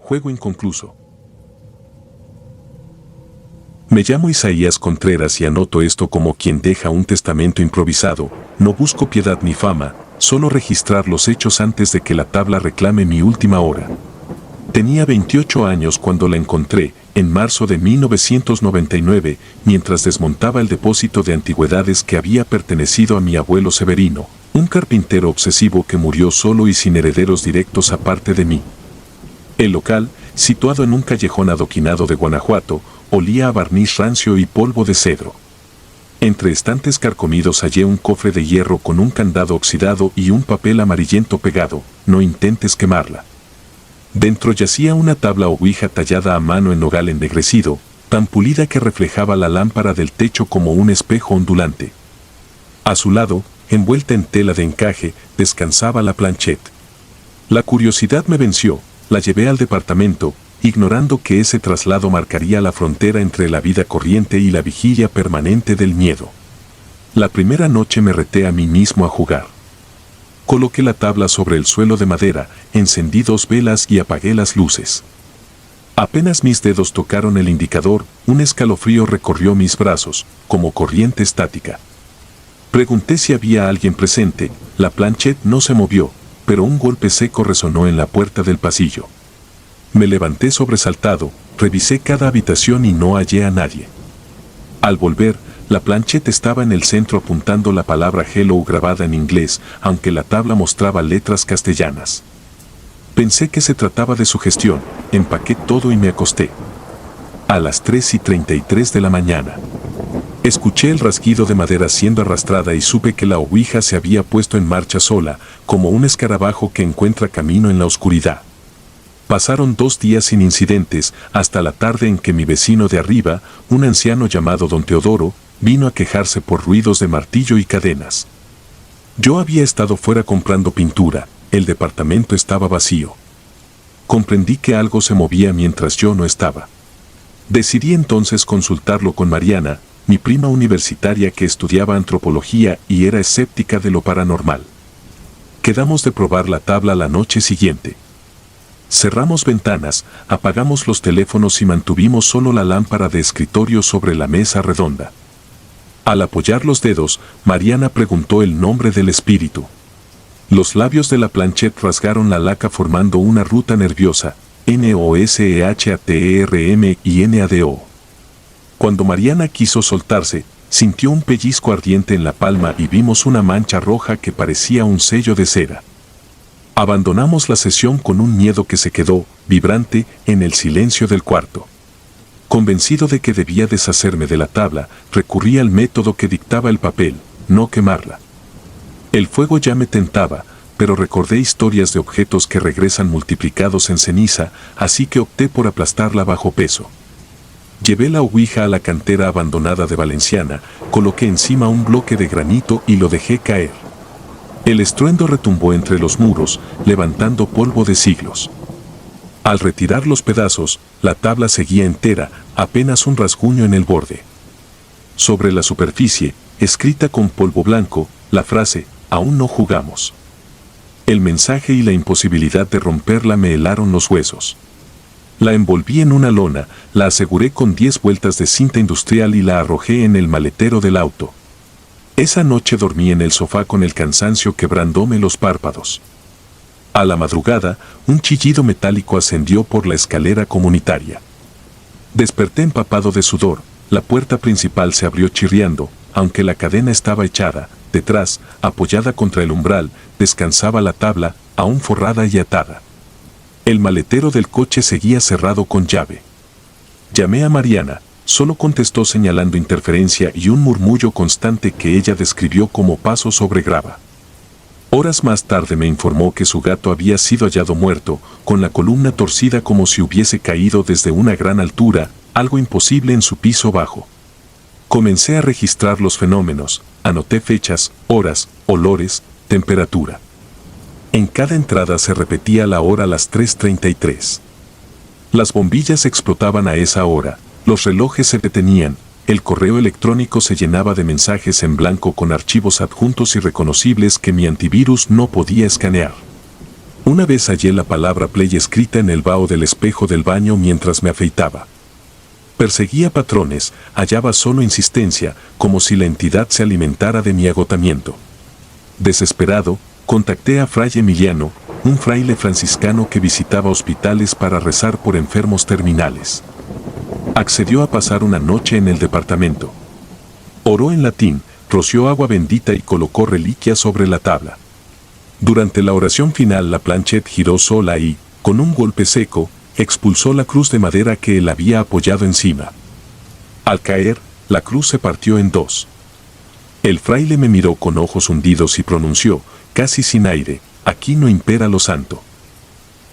Juego inconcluso. Me llamo Isaías Contreras y anoto esto como quien deja un testamento improvisado. No busco piedad ni fama, solo registrar los hechos antes de que la tabla reclame mi última hora. Tenía 28 años cuando la encontré, en marzo de 1999, mientras desmontaba el depósito de antigüedades que había pertenecido a mi abuelo Severino, un carpintero obsesivo que murió solo y sin herederos directos aparte de mí. El local, situado en un callejón adoquinado de Guanajuato, olía a barniz rancio y polvo de cedro. Entre estantes carcomidos hallé un cofre de hierro con un candado oxidado y un papel amarillento pegado. No intentes quemarla. Dentro yacía una tabla ouija tallada a mano en nogal ennegrecido, tan pulida que reflejaba la lámpara del techo como un espejo ondulante. A su lado, envuelta en tela de encaje, descansaba la planchette. La curiosidad me venció, la llevé al departamento, ignorando que ese traslado marcaría la frontera entre la vida corriente y la vigilia permanente del miedo. La primera noche me reté a mí mismo a jugar. Coloqué la tabla sobre el suelo de madera, encendí 2 velas y apagué las luces. Apenas mis dedos tocaron el indicador, un escalofrío recorrió mis brazos, como corriente estática. Pregunté si había alguien presente, la planchette no se movió, pero un golpe seco resonó en la puerta del pasillo. Me levanté sobresaltado, revisé cada habitación y no hallé a nadie. Al volver, la planchette estaba en el centro apuntando la palabra hello grabada en inglés, aunque la tabla mostraba letras castellanas. Pensé que se trataba de sugestión, empaqué todo y me acosté. A las 3:33 de la mañana. Escuché el rasguido de madera siendo arrastrada y supe que la ouija se había puesto en marcha sola, como un escarabajo que encuentra camino en la oscuridad. Pasaron 2 días sin incidentes, hasta la tarde en que mi vecino de arriba, un anciano llamado don Teodoro, vino a quejarse por ruidos de martillo y cadenas. Yo había estado fuera comprando pintura, el departamento estaba vacío. Comprendí que algo se movía mientras yo no estaba. Decidí entonces consultarlo con Mariana, mi prima universitaria que estudiaba antropología y era escéptica de lo paranormal. Quedamos de probar la tabla la noche siguiente. Cerramos ventanas, apagamos los teléfonos y mantuvimos solo la lámpara de escritorio sobre la mesa redonda. Al apoyar los dedos, Mariana preguntó el nombre del espíritu. Los labios de la planchette rasgaron la laca formando una ruta nerviosa, NOSEHATERM-INADO. Cuando Mariana quiso soltarse, sintió un pellizco ardiente en la palma y vimos una mancha roja que parecía un sello de cera. Abandonamos la sesión con un miedo que se quedó, vibrante, en el silencio del cuarto. Convencido de que debía deshacerme de la tabla, recurrí al método que dictaba el papel, no quemarla. El fuego ya me tentaba, pero recordé historias de objetos que regresan multiplicados en ceniza, así que opté por aplastarla bajo peso. Llevé la ouija a la cantera abandonada de Valenciana, coloqué encima un bloque de granito y lo dejé caer. El estruendo retumbó entre los muros, levantando polvo de siglos. Al retirar los pedazos, la tabla seguía entera, apenas un rasguño en el borde. Sobre la superficie, escrita con polvo blanco, la frase, aún no jugamos. El mensaje y la imposibilidad de romperla me helaron los huesos. La envolví en una lona, la aseguré con 10 vueltas de cinta industrial y la arrojé en el maletero del auto. Esa noche dormí en el sofá con el cansancio quebrándome los párpados. A la madrugada, un chillido metálico ascendió por la escalera comunitaria. Desperté empapado de sudor, la puerta principal se abrió chirriando, aunque la cadena estaba echada, detrás, apoyada contra el umbral, descansaba la tabla, aún forrada y atada. El maletero del coche seguía cerrado con llave. Llamé a Mariana, solo contestó señalando interferencia y un murmullo constante que ella describió como paso sobre grava. Horas más tarde me informó que su gato había sido hallado muerto, con la columna torcida como si hubiese caído desde una gran altura, algo imposible en su piso bajo. Comencé a registrar los fenómenos, anoté fechas, horas, olores, temperatura. En cada entrada se repetía la hora a las 3:33. Las bombillas explotaban a esa hora, los relojes se detenían, el correo electrónico se llenaba de mensajes en blanco con archivos adjuntos irreconocibles que mi antivirus no podía escanear. Una vez hallé la palabra play escrita en el vaho del espejo del baño mientras me afeitaba. Perseguía patrones, hallaba solo insistencia, como si la entidad se alimentara de mi agotamiento. Desesperado, contacté a Fray Emiliano, un fraile franciscano que visitaba hospitales para rezar por enfermos terminales. Accedió a pasar una noche en el departamento. Oró en latín, roció agua bendita y colocó reliquias sobre la tabla. Durante la oración final la Planchet giró sola y, con un golpe seco, expulsó la cruz de madera que él había apoyado encima. Al caer, la cruz se partió en dos. El fraile me miró con ojos hundidos y pronunció, casi sin aire, aquí no impera lo santo.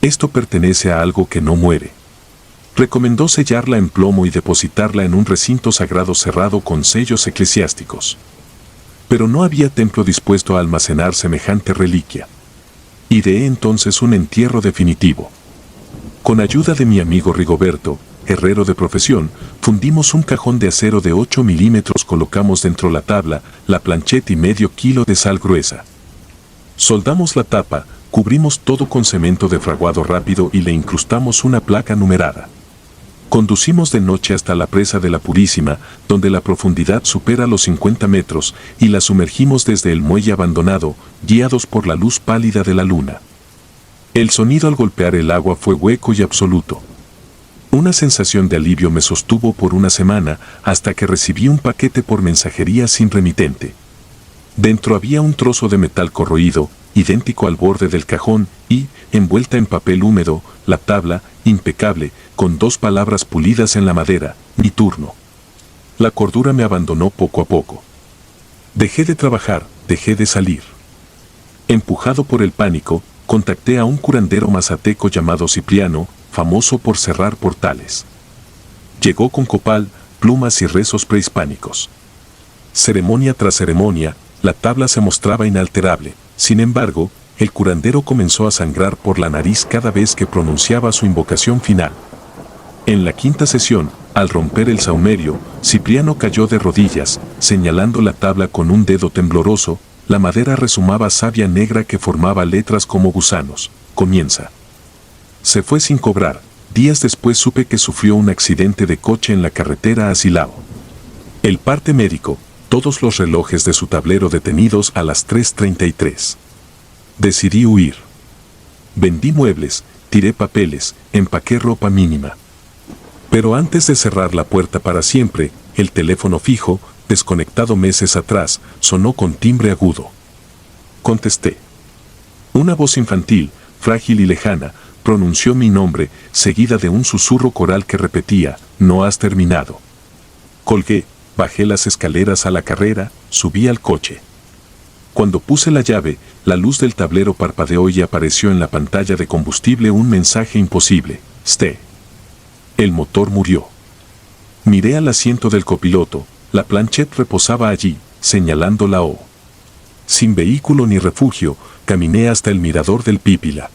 Esto pertenece a algo que no muere. Recomendó sellarla en plomo y depositarla en un recinto sagrado cerrado con sellos eclesiásticos. Pero no había templo dispuesto a almacenar semejante reliquia. Ideé entonces un entierro definitivo. Con ayuda de mi amigo Rigoberto, herrero de profesión, fundimos un cajón de acero de 8 milímetros, colocamos dentro la tabla, la Planchet y medio kilo de sal gruesa. Soldamos la tapa, cubrimos todo con cemento de fraguado rápido y le incrustamos una placa numerada. Conducimos de noche hasta la presa de la Purísima, donde la profundidad supera los 50 metros, y la sumergimos desde el muelle abandonado, guiados por la luz pálida de la luna. El sonido al golpear el agua fue hueco y absoluto. Una sensación de alivio me sostuvo por una semana hasta que recibí un paquete por mensajería sin remitente. Dentro había un trozo de metal corroído, idéntico al borde del cajón, y, envuelta en papel húmedo, la tabla, impecable, con 2 palabras pulidas en la madera: mi turno. La cordura me abandonó poco a poco. Dejé de trabajar, dejé de salir. Empujado por el pánico, contacté a un curandero mazateco llamado Cipriano, famoso por cerrar portales. Llegó con copal, plumas y rezos prehispánicos. Ceremonia tras ceremonia, la tabla se mostraba inalterable. Sin embargo, el curandero comenzó a sangrar por la nariz cada vez que pronunciaba su invocación final. En la 5ª sesión, al romper el saumerio, Cipriano cayó de rodillas, señalando la tabla con un dedo tembloroso. La madera resumaba savia negra que formaba letras como gusanos. Comienza. Se fue sin cobrar. Días después supe que sufrió un accidente de coche en la carretera a Silao. El parte médico, todos los relojes de su tablero detenidos a las 3:33. Decidí huir. Vendí muebles, tiré papeles, empaqué ropa mínima. Pero antes de cerrar la puerta para siempre, el teléfono fijo, desconectado meses atrás, sonó con timbre agudo. Contesté. Una voz infantil, frágil y lejana, pronunció mi nombre, seguida de un susurro coral que repetía: no has terminado. Colgué, bajé las escaleras a la carrera, subí al coche. Cuando puse la llave, la luz del tablero parpadeó y apareció en la pantalla de combustible un mensaje imposible: Ste. El motor murió. Miré al asiento del copiloto. La Planchet reposaba allí, señalando la O. Sin vehículo ni refugio, caminé hasta el mirador del Pípila.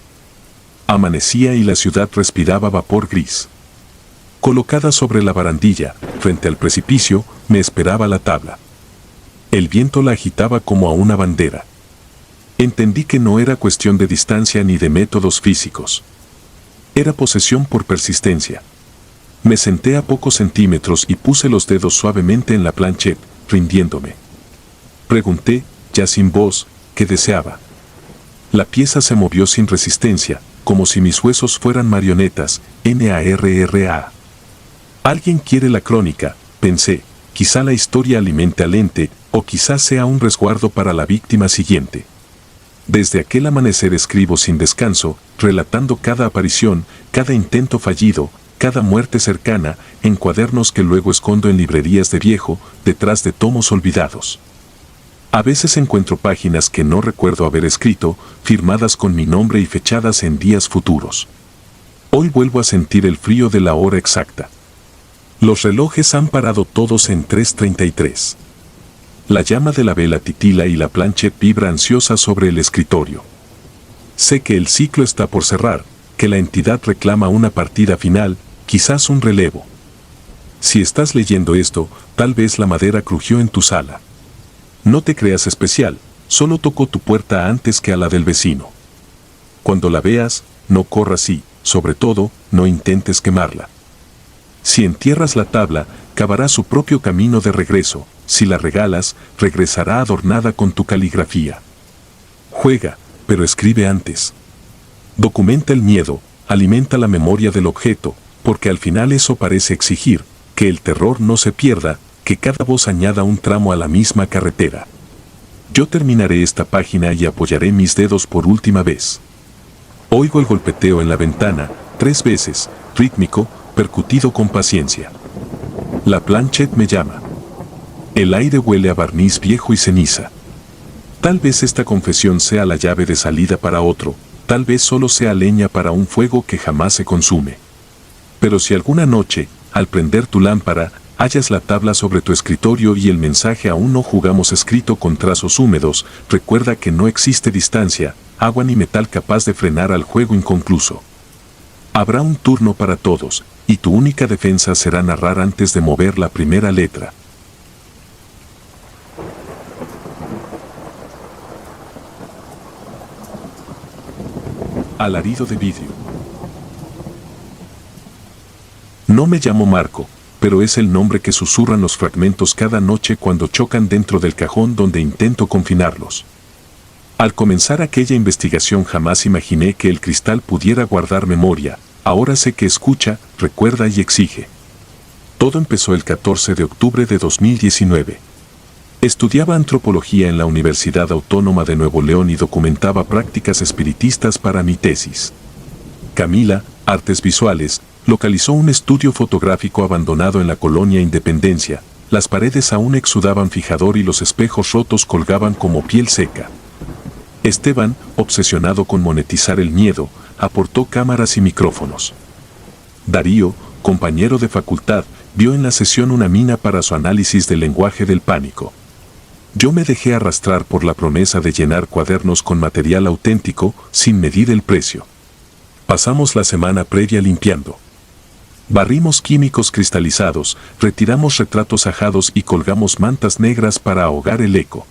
Amanecía y la ciudad respiraba vapor gris. Colocada sobre la barandilla, frente al precipicio, me esperaba la tabla. El viento la agitaba como a una bandera. Entendí que no era cuestión de distancia ni de métodos físicos. Era posesión por persistencia. Me senté a pocos centímetros y puse los dedos suavemente en la Planchet, rindiéndome. Pregunté, ya sin voz, qué deseaba. La pieza se movió sin resistencia, como si mis huesos fueran marionetas. NARRA. Alguien quiere la crónica, pensé. Quizá la historia alimente al ente, o quizá sea un resguardo para la víctima siguiente. Desde aquel amanecer escribo sin descanso, relatando cada aparición, cada intento fallido, cada muerte cercana, en cuadernos que luego escondo en librerías de viejo, detrás de tomos olvidados. A veces encuentro páginas que no recuerdo haber escrito, firmadas con mi nombre y fechadas en días futuros. Hoy vuelvo a sentir el frío de la hora exacta. Los relojes han parado todos en 3:33. La llama de la vela titila y la Planchet vibra ansiosa sobre el escritorio. Sé que el ciclo está por cerrar, que la entidad reclama una partida final, quizás un relevo. Si estás leyendo esto, tal vez la madera crujió en tu sala. No te creas especial, solo tocó tu puerta antes que a la del vecino. Cuando la veas, no corras y, sobre todo, no intentes quemarla. Si entierras la tabla, cavará su propio camino de regreso. Si la regalas, regresará adornada con tu caligrafía. Juega, pero escribe antes. Documenta el miedo, alimenta la memoria del objeto, porque al final eso parece exigir que el terror no se pierda, que cada voz añada un tramo a la misma carretera. Yo terminaré esta página y apoyaré mis dedos por última vez. Oigo el golpeteo en la ventana, 3 veces, rítmico, percutido con paciencia. La Planchette me llama. El aire huele a barniz viejo y ceniza. Tal vez esta confesión sea la llave de salida para otro, tal vez solo sea leña para un fuego que jamás se consume. Pero si alguna noche, al prender tu lámpara, hallas la tabla sobre tu escritorio y el mensaje aún no jugamos escrito con trazos húmedos, recuerda que no existe distancia, agua ni metal capaz de frenar al juego inconcluso. Habrá un turno para todos, y tu única defensa será narrar antes de mover la primera letra. Alarido de vidrio. No me llamo Marco, pero es el nombre que susurran los fragmentos cada noche cuando chocan dentro del cajón donde intento confinarlos. Al comenzar aquella investigación jamás imaginé que el cristal pudiera guardar memoria, ahora sé que escucha, recuerda y exige. Todo empezó el 14 de octubre de 2019. Estudiaba antropología en la Universidad Autónoma de Nuevo León y documentaba prácticas espiritistas para mi tesis. Camila, Artes Visuales, localizó un estudio fotográfico abandonado en la colonia Independencia. Las paredes aún exudaban fijador y los espejos rotos colgaban como piel seca. Esteban, obsesionado con monetizar el miedo, aportó cámaras y micrófonos. Darío, compañero de facultad, vio en la sesión una mina para su análisis del lenguaje del pánico. Yo me dejé arrastrar por la promesa de llenar cuadernos con material auténtico, sin medir el precio. Pasamos la semana previa limpiando. Barrimos químicos cristalizados, retiramos retratos ajados y colgamos mantas negras para ahogar el eco.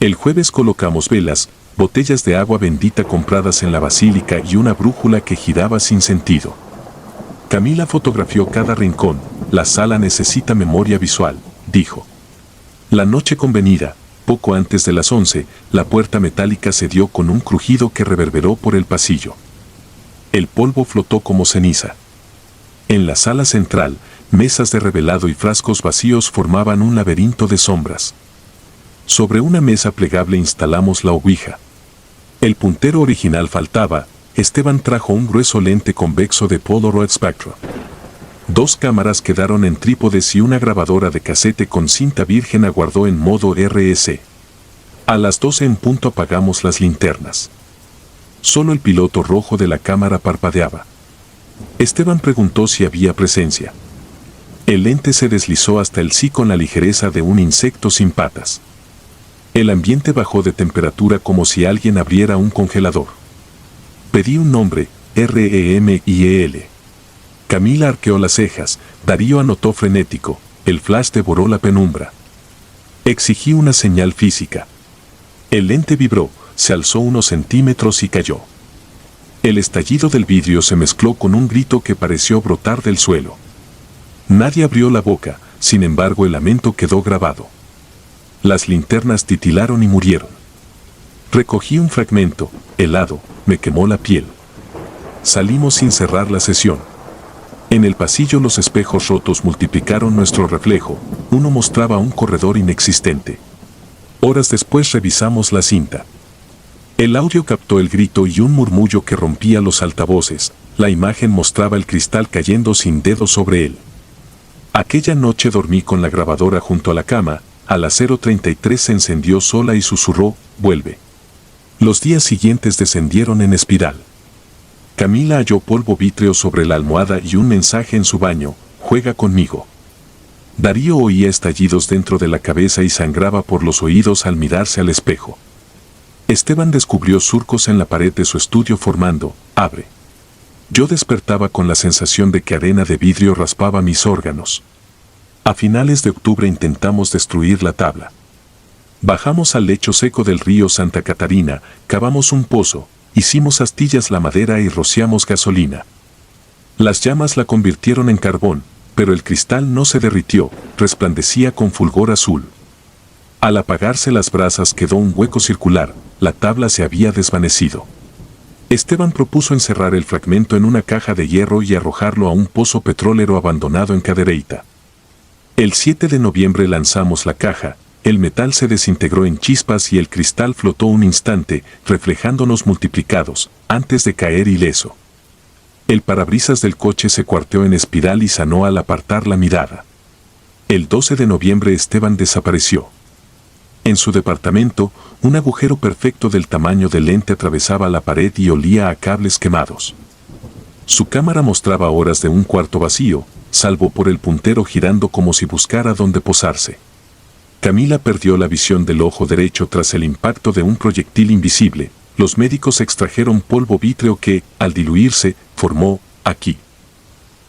El jueves colocamos velas, botellas de agua bendita compradas en la basílica y una brújula que giraba sin sentido. Camila fotografió cada rincón. La sala necesita memoria visual, dijo. La noche convenida, poco antes de las 11, la puerta metálica se dio con un crujido que reverberó por el pasillo. El polvo flotó como ceniza. En la sala central, mesas de revelado y frascos vacíos formaban un laberinto de sombras. Sobre una mesa plegable instalamos la ouija. El puntero original faltaba. Esteban trajo un grueso lente convexo de Polaroid Spectra. 2 cámaras quedaron en trípodes y una grabadora de casete con cinta virgen aguardó en modo RS. A las 12 en punto apagamos las linternas. Solo el piloto rojo de la cámara parpadeaba. Esteban preguntó si había presencia. El lente se deslizó hasta el sí con la ligereza de un insecto sin patas. El ambiente bajó de temperatura como si alguien abriera un congelador. Pedí un nombre, REMIEL. Camila arqueó las cejas, Darío anotó frenético, el flash devoró la penumbra. Exigí una señal física. El lente vibró, se alzó unos centímetros y cayó. El estallido del vidrio se mezcló con un grito que pareció brotar del suelo. Nadie abrió la boca, sin embargo el lamento quedó grabado. Las linternas titilaron y murieron. Recogí un fragmento, helado, me quemó la piel. Salimos sin cerrar la sesión. En el pasillo los espejos rotos multiplicaron nuestro reflejo, uno mostraba un corredor inexistente. Horas después revisamos la cinta. El audio captó el grito y un murmullo que rompía los altavoces, la imagen mostraba el cristal cayendo sin dedo sobre él. Aquella noche dormí con la grabadora junto a la cama, a las 0:33 se encendió sola y susurró, vuelve. Los días siguientes descendieron en espiral. Camila halló polvo vítreo sobre la almohada y un mensaje en su baño, juega conmigo. Darío oía estallidos dentro de la cabeza y sangraba por los oídos al mirarse al espejo. Esteban descubrió surcos en la pared de su estudio formando, abre. Yo despertaba con la sensación de que arena de vidrio raspaba mis órganos. A finales de octubre intentamos destruir la tabla. Bajamos al lecho seco del río Santa Catarina, cavamos un pozo, hicimos astillas la madera y rociamos gasolina. Las llamas la convirtieron en carbón, pero el cristal no se derritió, resplandecía con fulgor azul. Al apagarse las brasas quedó un hueco circular, la tabla se había desvanecido. Esteban propuso encerrar el fragmento en una caja de hierro y arrojarlo a un pozo petrolero abandonado en Cadereyta. El 7 de noviembre lanzamos la caja, el metal se desintegró en chispas y el cristal flotó un instante, reflejándonos multiplicados, antes de caer ileso. El parabrisas del coche se cuarteó en espiral y sanó al apartar la mirada. El 12 de noviembre Esteban desapareció. En su departamento, un agujero perfecto del tamaño del lente atravesaba la pared y olía a cables quemados. Su cámara mostraba horas de un cuarto vacío, salvo por el puntero girando como si buscara dónde posarse. Camila perdió la visión del ojo derecho tras el impacto de un proyectil invisible. Los médicos extrajeron polvo vítreo que, al diluirse, formó, aquí.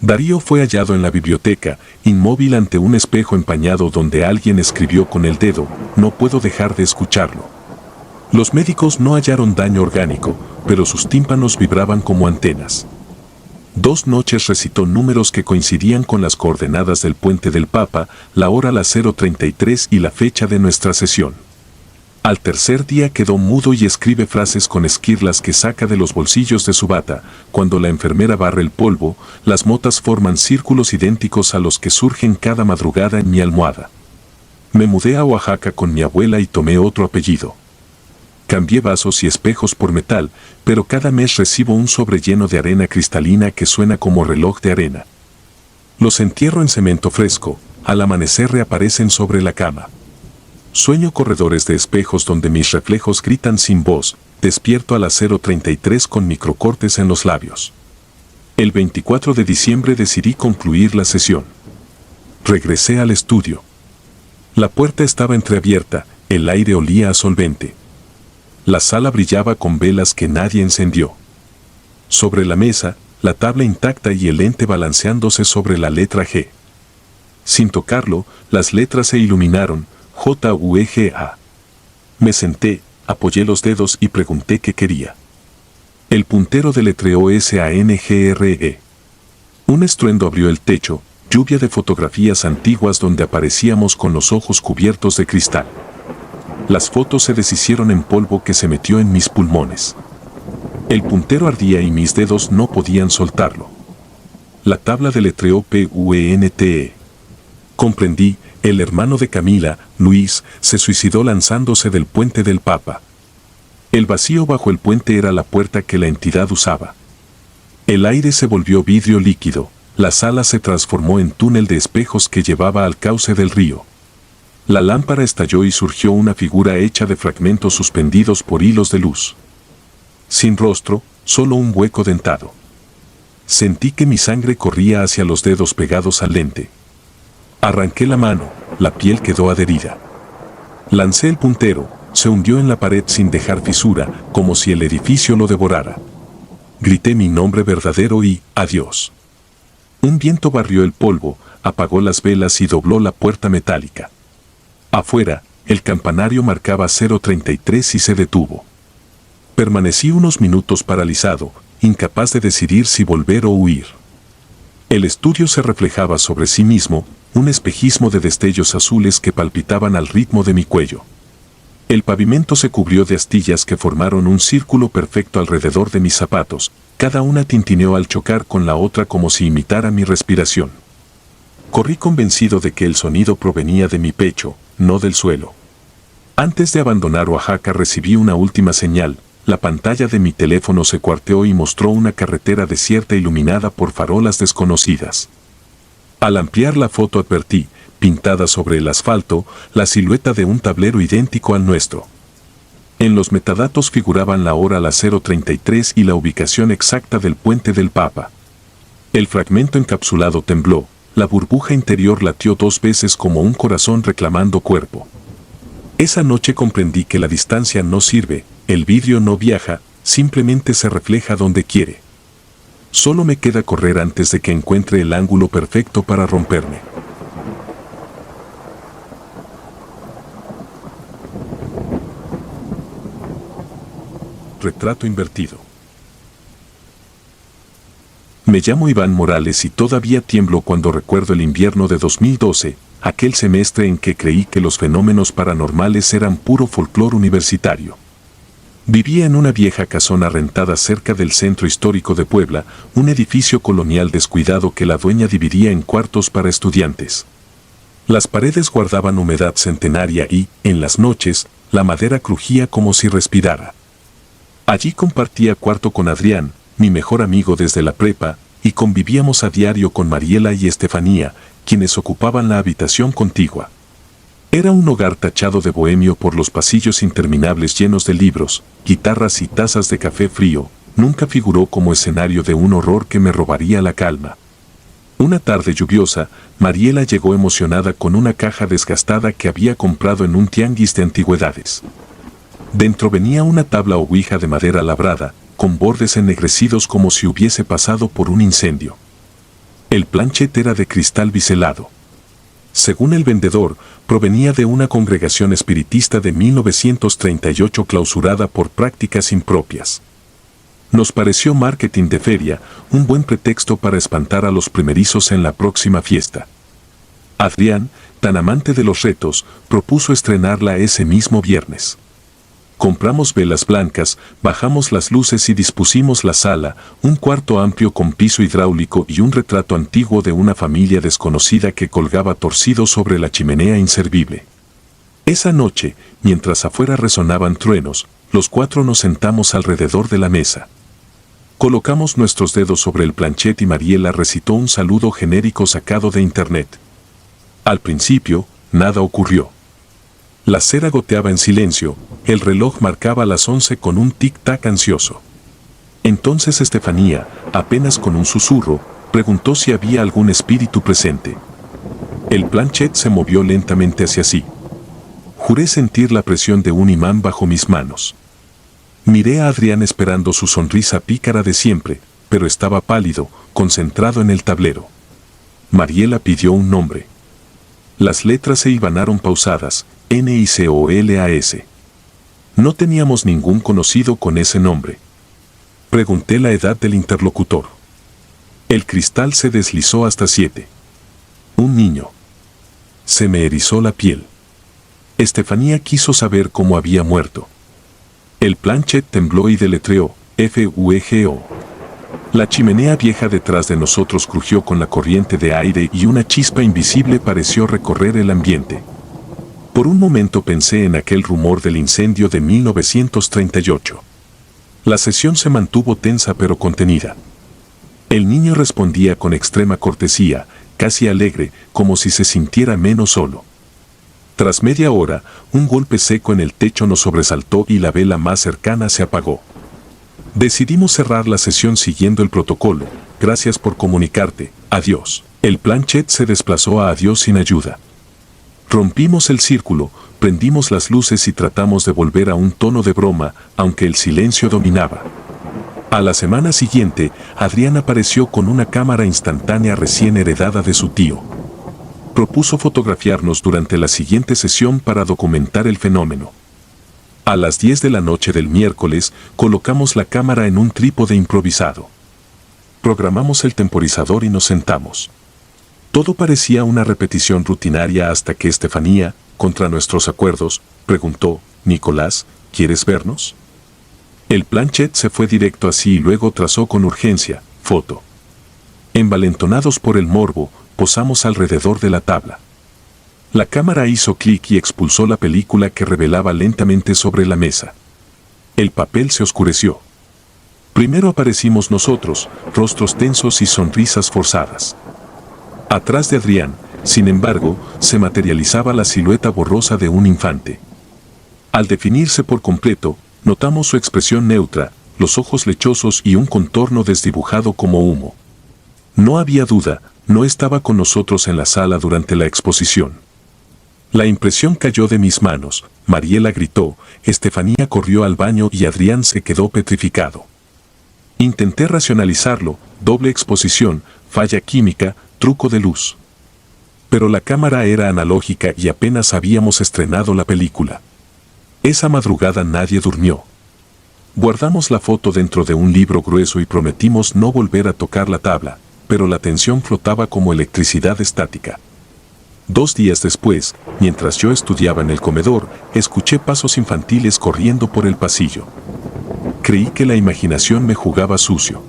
Darío fue hallado en la biblioteca, inmóvil ante un espejo empañado donde alguien escribió con el dedo, no puedo dejar de escucharlo. Los médicos no hallaron daño orgánico, pero sus tímpanos vibraban como antenas. 2 noches recitó números que coincidían con las coordenadas del puente del Papa, la hora las 0:33 y la fecha de nuestra sesión. Al tercer día quedó mudo y escribe frases con esquirlas que saca de los bolsillos de su bata. Cuando la enfermera barre el polvo, las motas forman círculos idénticos a los que surgen cada madrugada en mi almohada. Me mudé a Oaxaca con mi abuela y tomé otro apellido. Cambié vasos y espejos por metal, pero cada mes recibo un sobre lleno de arena cristalina que suena como reloj de arena. Los entierro en cemento fresco, al amanecer reaparecen sobre la cama. Sueño corredores de espejos donde mis reflejos gritan sin voz, despierto a las 0:33 con microcortes en los labios. El 24 de diciembre decidí concluir la sesión. Regresé al estudio. La puerta estaba entreabierta, el aire olía a solvente. La sala brillaba con velas que nadie encendió. Sobre la mesa, la tabla intacta y el lente balanceándose sobre la letra G. Sin tocarlo, las letras se iluminaron, J-U-E-G-A. Me senté, apoyé los dedos y pregunté qué quería. El puntero deletreó S-A-N-G-R-E. Un estruendo abrió el techo, lluvia de fotografías antiguas donde aparecíamos con los ojos cubiertos de cristal. Las fotos se deshicieron en polvo que se metió en mis pulmones. El puntero ardía y mis dedos no podían soltarlo. La tabla deletreó P-U-E-N-T-E. Comprendí, el hermano de Camila, Luis, se suicidó lanzándose del puente del Papa. El vacío bajo el puente era la puerta que la entidad usaba. El aire se volvió vidrio líquido, la sala se transformó en túnel de espejos que llevaba al cauce del río. La lámpara estalló y surgió una figura hecha de fragmentos suspendidos por hilos de luz. Sin rostro, solo un hueco dentado. Sentí que mi sangre corría hacia los dedos pegados al lente. Arranqué la mano, la piel quedó adherida. Lancé el puntero, se hundió en la pared sin dejar fisura, como si el edificio lo devorara. Grité mi nombre verdadero y, adiós. Un viento barrió el polvo, apagó las velas y dobló la puerta metálica. Afuera, el campanario marcaba 0:33 y se detuvo. Permanecí unos minutos paralizado, incapaz de decidir si volver o huir. El estudio se reflejaba sobre sí mismo, un espejismo de destellos azules que palpitaban al ritmo de mi cuello. El pavimento se cubrió de astillas que formaron un círculo perfecto alrededor de mis zapatos, cada una tintineó al chocar con la otra como si imitara mi respiración. Corrí convencido de que el sonido provenía de mi pecho, no del suelo. Antes de abandonar Oaxaca recibí una última señal, la pantalla de mi teléfono se cuarteó y mostró una carretera desierta iluminada por farolas desconocidas. Al ampliar la foto advertí, pintada sobre el asfalto, la silueta de un tablero idéntico al nuestro. En los metadatos figuraban la hora a las 0:33 y la ubicación exacta del puente del Papa. El fragmento encapsulado tembló, la burbuja interior latió 2 veces como un corazón reclamando cuerpo. Esa noche comprendí que la distancia no sirve, el vidrio no viaja, simplemente se refleja donde quiere. Solo me queda correr antes de que encuentre el ángulo perfecto para romperme. Retrato invertido. Me llamo Iván Morales y todavía tiemblo cuando recuerdo el invierno de 2012, aquel semestre en que creí que los fenómenos paranormales eran puro folclore universitario. Vivía en una vieja casona rentada cerca del centro histórico de Puebla, un edificio colonial descuidado que la dueña dividía en cuartos para estudiantes. Las paredes guardaban humedad centenaria y, en las noches, la madera crujía como si respirara. Allí compartía cuarto con Adrián, mi mejor amigo desde la prepa, y convivíamos a diario con Mariela y Estefanía, quienes ocupaban la habitación contigua. Era un hogar tachado de bohemio por los pasillos interminables llenos de libros, guitarras y tazas de café frío. Nunca figuró como escenario de un horror que me robaría la calma. Una tarde lluviosa, Mariela llegó emocionada con una caja desgastada que había comprado en un tianguis de antigüedades. Dentro venía una tabla o ouija de madera labrada, con bordes ennegrecidos como si hubiese pasado por un incendio. El planchet era de cristal biselado. Según el vendedor, provenía de una congregación espiritista de 1938 clausurada por prácticas impropias. Nos pareció marketing de feria, un buen pretexto para espantar a los primerizos en la próxima fiesta. Adrián, tan amante de los retos, propuso estrenarla ese mismo viernes. Compramos velas blancas, bajamos las luces y dispusimos la sala, un cuarto amplio con piso hidráulico y un retrato antiguo de una familia desconocida que colgaba torcido sobre la chimenea inservible. Esa noche, mientras afuera resonaban truenos, los cuatro nos sentamos alrededor de la mesa. Colocamos nuestros dedos sobre el planchet y Mariela recitó un saludo genérico sacado de internet. Al principio, nada ocurrió. La cera goteaba en silencio, el reloj marcaba las 11 con un tic-tac ansioso. Entonces Estefanía, apenas con un susurro, preguntó si había algún espíritu presente. El planchet se movió lentamente hacia sí. Juré sentir la presión de un imán bajo mis manos. Miré a Adrián esperando su sonrisa pícara de siempre, pero estaba pálido, concentrado en el tablero. Mariela pidió un nombre. Las letras se hilvanaron pausadas, N-I-C-O-L-A-S. No teníamos ningún conocido con ese nombre. Pregunté la edad del interlocutor. El cristal se deslizó hasta 7. Un niño. Se me erizó la piel. Estefanía quiso saber cómo había muerto. El planchet tembló y deletreó, F-U-E-G-O. La chimenea vieja detrás de nosotros crujió con la corriente de aire y una chispa invisible pareció recorrer el ambiente. Por un momento pensé en aquel rumor del incendio de 1938. La sesión se mantuvo tensa pero contenida. El niño respondía con extrema cortesía, casi alegre, como si se sintiera menos solo. Tras media hora, un golpe seco en el techo nos sobresaltó y la vela más cercana se apagó. Decidimos cerrar la sesión siguiendo el protocolo. Gracias por comunicarte. Adiós. El planchet se desplazó a adiós sin ayuda. Rompimos el círculo, prendimos las luces y tratamos de volver a un tono de broma, aunque el silencio dominaba. A la semana siguiente, Adrián apareció con una cámara instantánea recién heredada de su tío. Propuso fotografiarnos durante la siguiente sesión para documentar el fenómeno. A las 10 de la noche del miércoles, colocamos la cámara en un trípode improvisado. Programamos el temporizador y nos sentamos. Todo parecía una repetición rutinaria hasta que Estefanía, contra nuestros acuerdos, preguntó, «Nicolás, ¿quieres vernos?». El planchet se fue directo así y luego trazó con urgencia, «Foto». Envalentonados por el morbo, posamos alrededor de la tabla. La cámara hizo clic y expulsó la película que revelaba lentamente sobre la mesa. El papel se oscureció. Primero aparecimos nosotros, rostros tensos y sonrisas forzadas. Atrás de Adrián, sin embargo, se materializaba la silueta borrosa de un infante. Al definirse por completo, notamos su expresión neutra, los ojos lechosos y un contorno desdibujado como humo. No había duda, no estaba con nosotros en la sala durante la exposición. La impresión cayó de mis manos, Mariela gritó, Estefanía corrió al baño y Adrián se quedó petrificado. Intenté racionalizarlo, doble exposición, falla química, truco de luz. Pero la cámara era analógica y apenas habíamos estrenado la película. Esa madrugada nadie durmió. Guardamos la foto dentro de un libro grueso y prometimos no volver a tocar la tabla, pero la tensión flotaba como electricidad estática. 2 días después, mientras yo estudiaba en el comedor, escuché pasos infantiles corriendo por el pasillo. Creí que la imaginación me jugaba sucio.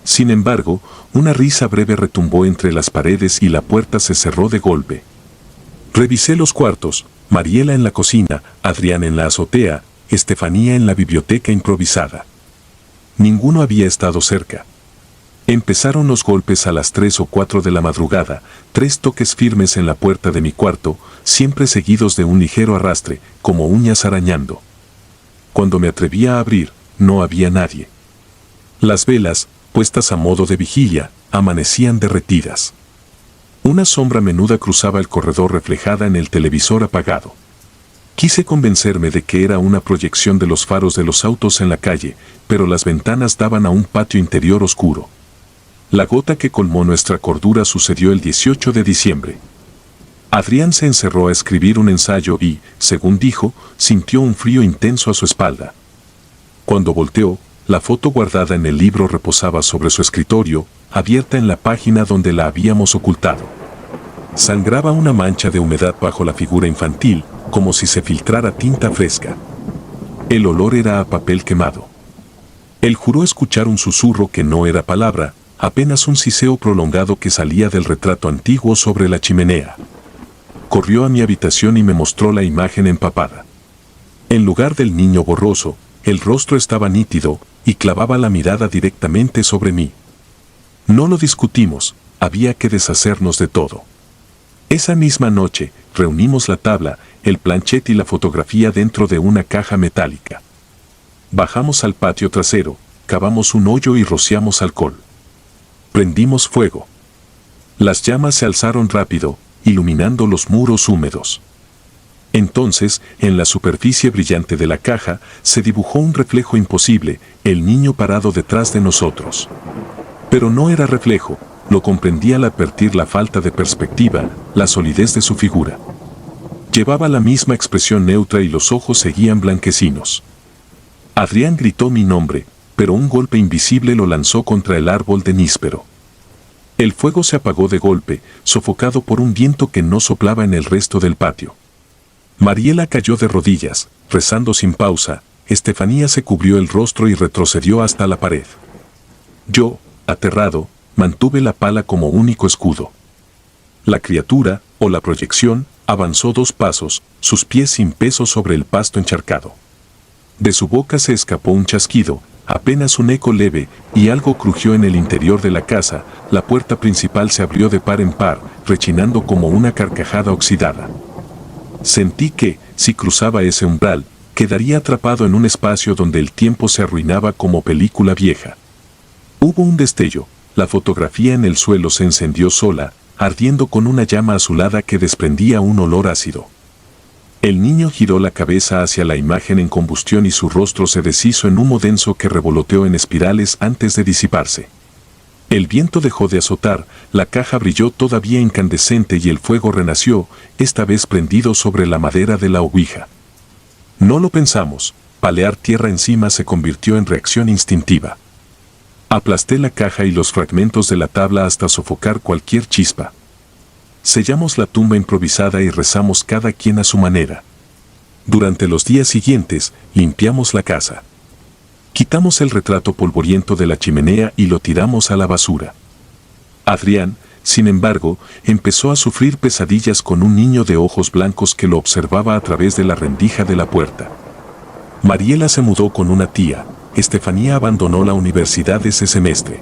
Sin embargo, una risa breve retumbó entre las paredes y la puerta se cerró de golpe. Revisé los cuartos, Mariela en la cocina, Adrián en la azotea, Estefanía en la biblioteca improvisada. Ninguno había estado cerca. Empezaron los golpes a las 3 o 4 de la madrugada, 3 toques firmes en la puerta de mi cuarto, siempre seguidos de un ligero arrastre, como uñas arañando. Cuando me atreví a abrir, no había nadie. Las velas, puestas a modo de vigilia, amanecían derretidas. Una sombra menuda cruzaba el corredor reflejada en el televisor apagado. Quise convencerme de que era una proyección de los faros de los autos en la calle, pero las ventanas daban a un patio interior oscuro. La gota que colmó nuestra cordura sucedió el 18 de diciembre. Adrián se encerró a escribir un ensayo y, según dijo, sintió un frío intenso a su espalda. Cuando volteó, la foto guardada en el libro reposaba sobre su escritorio, abierta en la página donde la habíamos ocultado. Sangraba una mancha de humedad bajo la figura infantil, como si se filtrara tinta fresca. El olor era a papel quemado. Él juró escuchar un susurro que no era palabra, apenas un siseo prolongado que salía del retrato antiguo sobre la chimenea. Corrió a mi habitación y me mostró la imagen empapada. En lugar del niño borroso, el rostro estaba nítido y clavaba la mirada directamente sobre mí. No lo discutimos, había que deshacernos de todo. Esa misma noche, reunimos la tabla, el planchet y la fotografía dentro de una caja metálica. Bajamos al patio trasero, cavamos un hoyo y rociamos alcohol. Prendimos fuego. Las llamas se alzaron rápido, iluminando los muros húmedos. Entonces, en la superficie brillante de la caja, se dibujó un reflejo imposible, el niño parado detrás de nosotros. Pero no era reflejo, lo comprendí al advertir la falta de perspectiva, la solidez de su figura. Llevaba la misma expresión neutra y los ojos seguían blanquecinos. Adrián gritó mi nombre, pero un golpe invisible lo lanzó contra el árbol de níspero. El fuego se apagó de golpe, sofocado por un viento que no soplaba en el resto del patio. Mariela cayó de rodillas, rezando sin pausa. Estefanía se cubrió el rostro y retrocedió hasta la pared. Yo, aterrado, mantuve la pala como único escudo. La criatura, o la proyección, avanzó 2 pasos, sus pies sin peso sobre el pasto encharcado. De su boca se escapó un chasquido, apenas un eco leve, y algo crujió en el interior de la casa. La puerta principal se abrió de par en par, rechinando como una carcajada oxidada. Sentí que, si cruzaba ese umbral, quedaría atrapado en un espacio donde el tiempo se arruinaba como película vieja. Hubo un destello, la fotografía en el suelo se encendió sola, ardiendo con una llama azulada que desprendía un olor ácido. El niño giró la cabeza hacia la imagen en combustión y su rostro se deshizo en humo denso que revoloteó en espirales antes de disiparse. El viento dejó de azotar, la caja brilló todavía incandescente y el fuego renació, esta vez prendido sobre la madera de la ouija. No lo pensamos, palear tierra encima se convirtió en reacción instintiva. Aplasté la caja y los fragmentos de la tabla hasta sofocar cualquier chispa. Sellamos la tumba improvisada y rezamos cada quien a su manera. Durante los días siguientes, limpiamos la casa. Quitamos el retrato polvoriento de la chimenea y lo tiramos a la basura. Adrián, sin embargo, empezó a sufrir pesadillas con un niño de ojos blancos que lo observaba a través de la rendija de la puerta. Mariela se mudó con una tía, Estefanía abandonó la universidad ese semestre.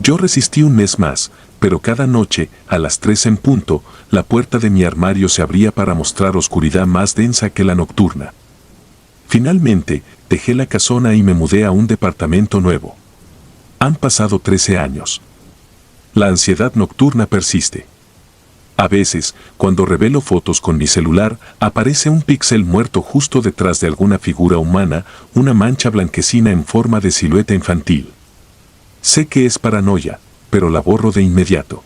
Yo resistí un mes más, pero cada noche, a las 3 en punto, la puerta de mi armario se abría para mostrar oscuridad más densa que la nocturna. Finalmente, dejé la casona y me mudé a un departamento nuevo. Han pasado 13 años. La ansiedad nocturna persiste. A veces, cuando revelo fotos con mi celular, aparece un píxel muerto justo detrás de alguna figura humana, una mancha blanquecina en forma de silueta infantil. Sé que es paranoia, pero la borro de inmediato.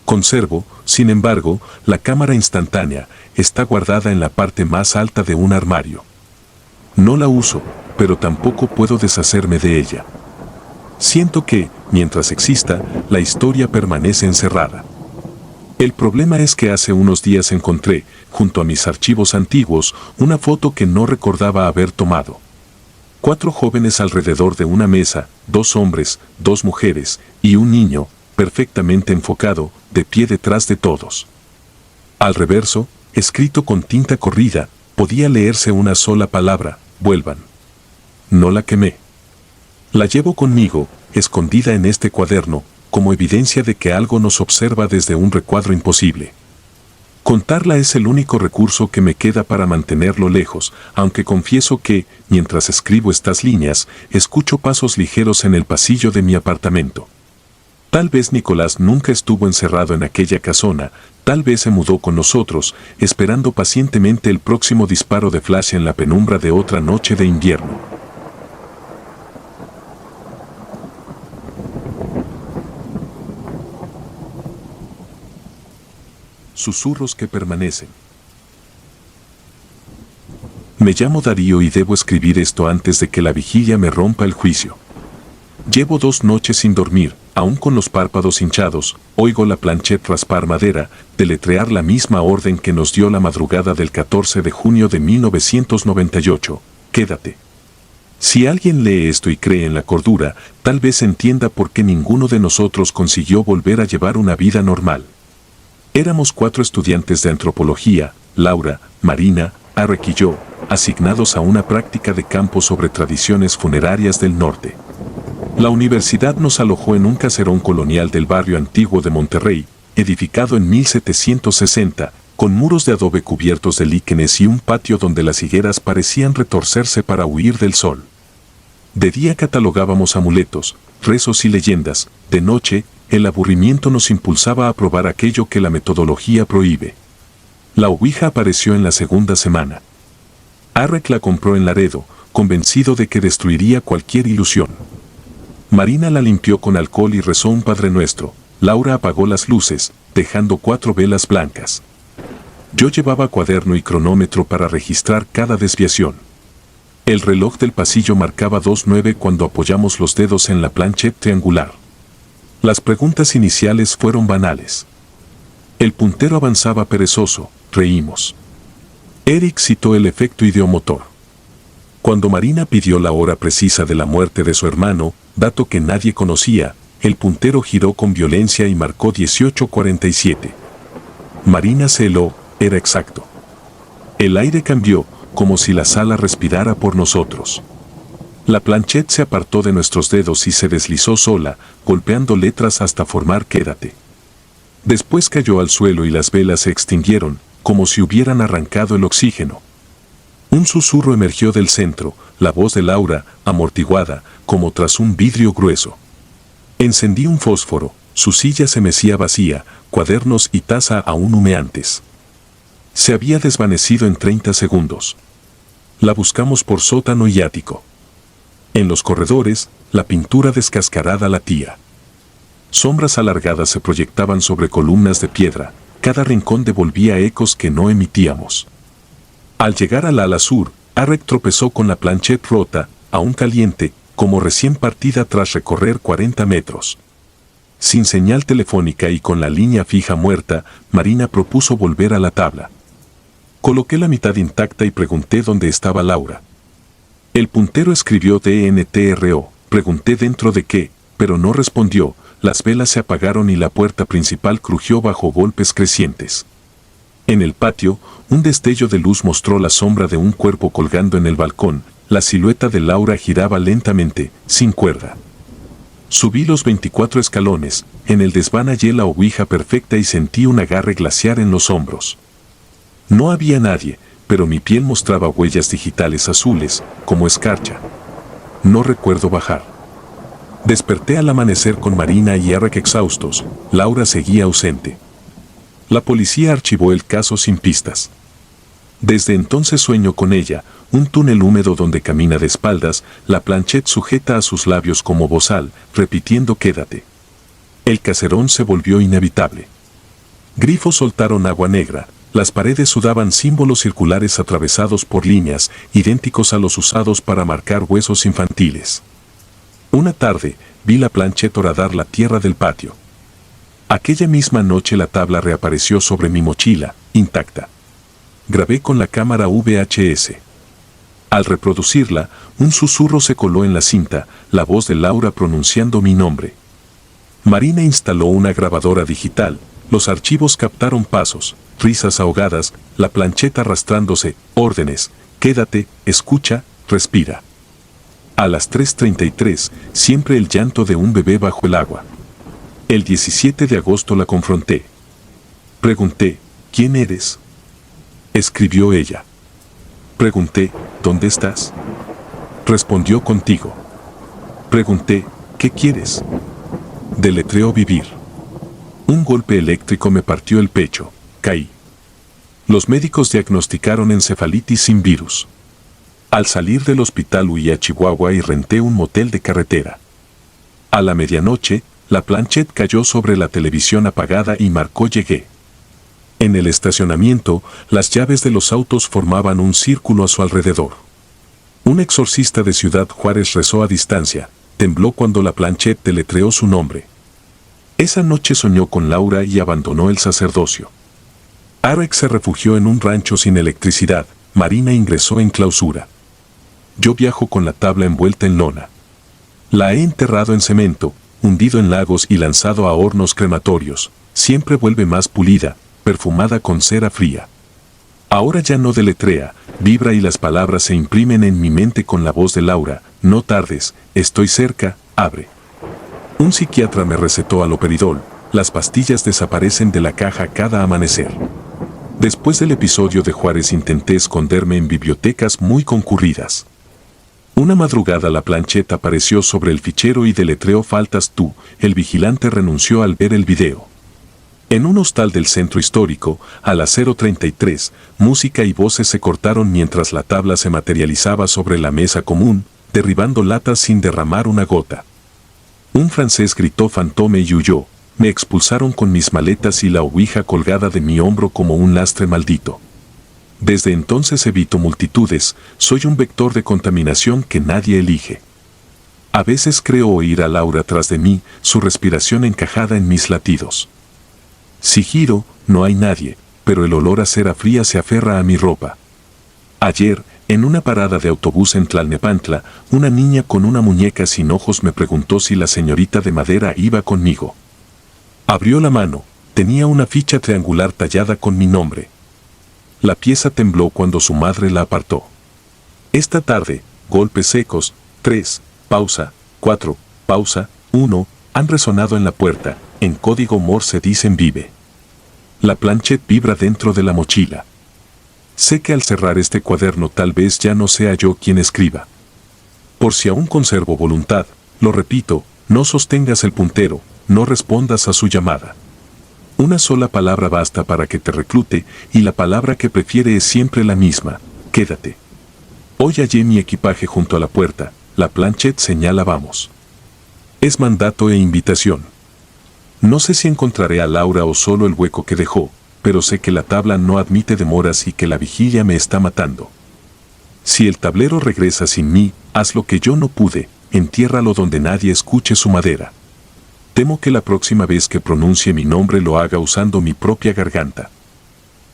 Conservo, sin embargo, la cámara instantánea, está guardada en la parte más alta de un armario. No la uso, pero tampoco puedo deshacerme de ella. Siento que, mientras exista, la historia permanece encerrada. El problema es que hace unos días encontré, junto a mis archivos antiguos, una foto que no recordaba haber tomado. 4 jóvenes alrededor de una mesa, 2 hombres, 2 mujeres y un niño, perfectamente enfocado, de pie detrás de todos. Al reverso, escrito con tinta corrida, podía leerse una sola palabra: vuelvan. No la quemé. La llevo conmigo, escondida en este cuaderno, como evidencia de que algo nos observa desde un recuadro imposible. Contarla es el único recurso que me queda para mantenerlo lejos, aunque confieso que, mientras escribo estas líneas, escucho pasos ligeros en el pasillo de mi apartamento. Tal vez Nicolás nunca estuvo encerrado en aquella casona, tal vez se mudó con nosotros, esperando pacientemente el próximo disparo de flash en la penumbra de otra noche de invierno. Susurros que permanecen. Me llamo Darío y debo escribir esto antes de que la vigilia me rompa el juicio. Llevo 2 noches sin dormir, aún con los párpados hinchados, oigo la planchette raspar madera, deletrear la misma orden que nos dio la madrugada del 14 de junio de 1998, quédate. Si alguien lee esto y cree en la cordura, tal vez entienda por qué ninguno de nosotros consiguió volver a llevar una vida normal. Éramos 4 estudiantes de antropología, Laura, Marina, Arek y yo, asignados a una práctica de campo sobre tradiciones funerarias del norte. La universidad nos alojó en un caserón colonial del barrio antiguo de Monterrey, edificado en 1760, con muros de adobe cubiertos de líquenes y un patio donde las higueras parecían retorcerse para huir del sol. De día catalogábamos amuletos, rezos y leyendas, de noche, el aburrimiento nos impulsaba a probar aquello que la metodología prohíbe. La ouija apareció en la segunda semana. Arek la compró en Laredo, convencido de que destruiría cualquier ilusión. Marina la limpió con alcohol y rezó un Padre Nuestro. Laura apagó las luces, dejando 4 velas blancas. Yo llevaba cuaderno y cronómetro para registrar cada desviación. El reloj del pasillo marcaba 2:09 cuando apoyamos los dedos en la planchette triangular. Las preguntas iniciales fueron banales. El puntero avanzaba perezoso, reímos. Eric citó el efecto ideomotor. Cuando Marina pidió la hora precisa de la muerte de su hermano, dato que nadie conocía, el puntero giró con violencia y marcó 18:47. Marina se heló, era exacto. El aire cambió, como si la sala respirara por nosotros. La planchette se apartó de nuestros dedos y se deslizó sola, golpeando letras hasta formar quédate. Después cayó al suelo y las velas se extinguieron, como si hubieran arrancado el oxígeno. Un susurro emergió del centro, la voz de Laura, amortiguada, como tras un vidrio grueso. Encendí un fósforo, su silla se mecía vacía, cuadernos y taza aún humeantes. Se había desvanecido en 30 segundos. La buscamos por sótano y ático. En los corredores, la pintura descascarada latía. Sombras alargadas se proyectaban sobre columnas de piedra, cada rincón devolvía ecos que no emitíamos. Al llegar al ala sur, Arek tropezó con la planchette rota, aún caliente, como recién partida tras recorrer 40 metros. Sin señal telefónica y con la línea fija muerta, Marina propuso volver a la tabla. Coloqué la mitad intacta y pregunté dónde estaba Laura. El puntero escribió DNTRO, pregunté dentro de qué, pero no respondió, las velas se apagaron y la puerta principal crujió bajo golpes crecientes. En el patio, un destello de luz mostró la sombra de un cuerpo colgando en el balcón, la silueta de Laura giraba lentamente, sin cuerda. Subí los 24 escalones, en el desván hallé la ouija perfecta y sentí un agarre glaciar en los hombros. No había nadie, pero mi piel mostraba huellas digitales azules, como escarcha. No recuerdo bajar. Desperté al amanecer con Marina y Arek exhaustos, Laura seguía ausente. La policía archivó el caso sin pistas. Desde entonces sueño con ella, un túnel húmedo donde camina de espaldas, la planchette sujeta a sus labios como bozal, repitiendo quédate. El caserón se volvió inhabitable. Grifos soltaron agua negra, Las paredes sudaban símbolos circulares atravesados por líneas, idénticos a los usados para marcar huesos infantiles. Una tarde, vi la planchette horadar la tierra del patio. Aquella misma noche la tabla reapareció sobre mi mochila, intacta. Grabé con la cámara VHS. Al reproducirla, un susurro se coló en la cinta, la voz de Laura pronunciando mi nombre. Marina instaló una grabadora digital, los archivos captaron pasos, risas ahogadas, la plancheta arrastrándose, órdenes, quédate, escucha, respira. A las 3:33, siempre el llanto de un bebé bajo el agua. El 17 de agosto la confronté. Pregunté, ¿quién eres? Escribió ella. Pregunté, ¿dónde estás? Respondió, contigo. Pregunté, ¿qué quieres? Deletreó vivir. Un golpe eléctrico me partió el pecho, caí. Los médicos diagnosticaron encefalitis sin virus. Al salir del hospital huí a Chihuahua y renté un motel de carretera. A la medianoche, la planchette cayó sobre la televisión apagada y marcó llegué. En el estacionamiento, las llaves de los autos formaban un círculo a su alrededor. Un exorcista de Ciudad Juárez rezó a distancia, tembló cuando la planchette deletreó su nombre. Esa noche soñó con Laura y abandonó el sacerdocio. Alex se refugió en un rancho sin electricidad, Marina ingresó en clausura. Yo viajo con la tabla envuelta en lona. La he enterrado en cemento, hundido en lagos y lanzado a hornos crematorios, siempre vuelve más pulida, perfumada con cera fría. Ahora ya no deletrea, vibra y las palabras se imprimen en mi mente con la voz de Laura, no tardes, estoy cerca, abre. Un psiquiatra me recetó haloperidol, las pastillas desaparecen de la caja cada amanecer. Después del episodio de Juárez intenté esconderme en bibliotecas muy concurridas. Una madrugada la planchette apareció sobre el fichero y deletreó faltas tú, el vigilante renunció al ver el video. En un hostal del centro histórico, a las 0:33, música y voces se cortaron mientras la tabla se materializaba sobre la mesa común, derribando latas sin derramar una gota. Un francés gritó fantome y huyó, me expulsaron con mis maletas y la ouija colgada de mi hombro como un lastre maldito. Desde entonces evito multitudes, soy un vector de contaminación que nadie elige. A veces creo oír a Laura tras de mí, su respiración encajada en mis latidos. Si giro, no hay nadie, pero el olor a cera fría se aferra a mi ropa. Ayer, en una parada de autobús en Tlalnepantla, una niña con una muñeca sin ojos me preguntó si la señorita de madera iba conmigo. Abrió la mano, tenía una ficha triangular tallada con mi nombre. La pieza tembló cuando su madre la apartó. Esta tarde, golpes secos, 3, pausa, 4, pausa, 1, han resonado en la puerta, en código Morse dicen vive. La planchette vibra dentro de la mochila. Sé que al cerrar este cuaderno tal vez ya no sea yo quien escriba. Por si aún conservo voluntad, lo repito, no sostengas el puntero, no respondas a su llamada. Una sola palabra basta para que te reclute y la palabra que prefiere es siempre la misma, quédate. Hoy hallé mi equipaje junto a la puerta, la planchette señala vamos. Es mandato e invitación. No sé si encontraré a Laura o solo el hueco que dejó, pero sé que la tabla no admite demoras y que la vigilia me está matando. Si el tablero regresa sin mí, haz lo que yo no pude, entiérralo donde nadie escuche su madera. Temo que la próxima vez que pronuncie mi nombre lo haga usando mi propia garganta.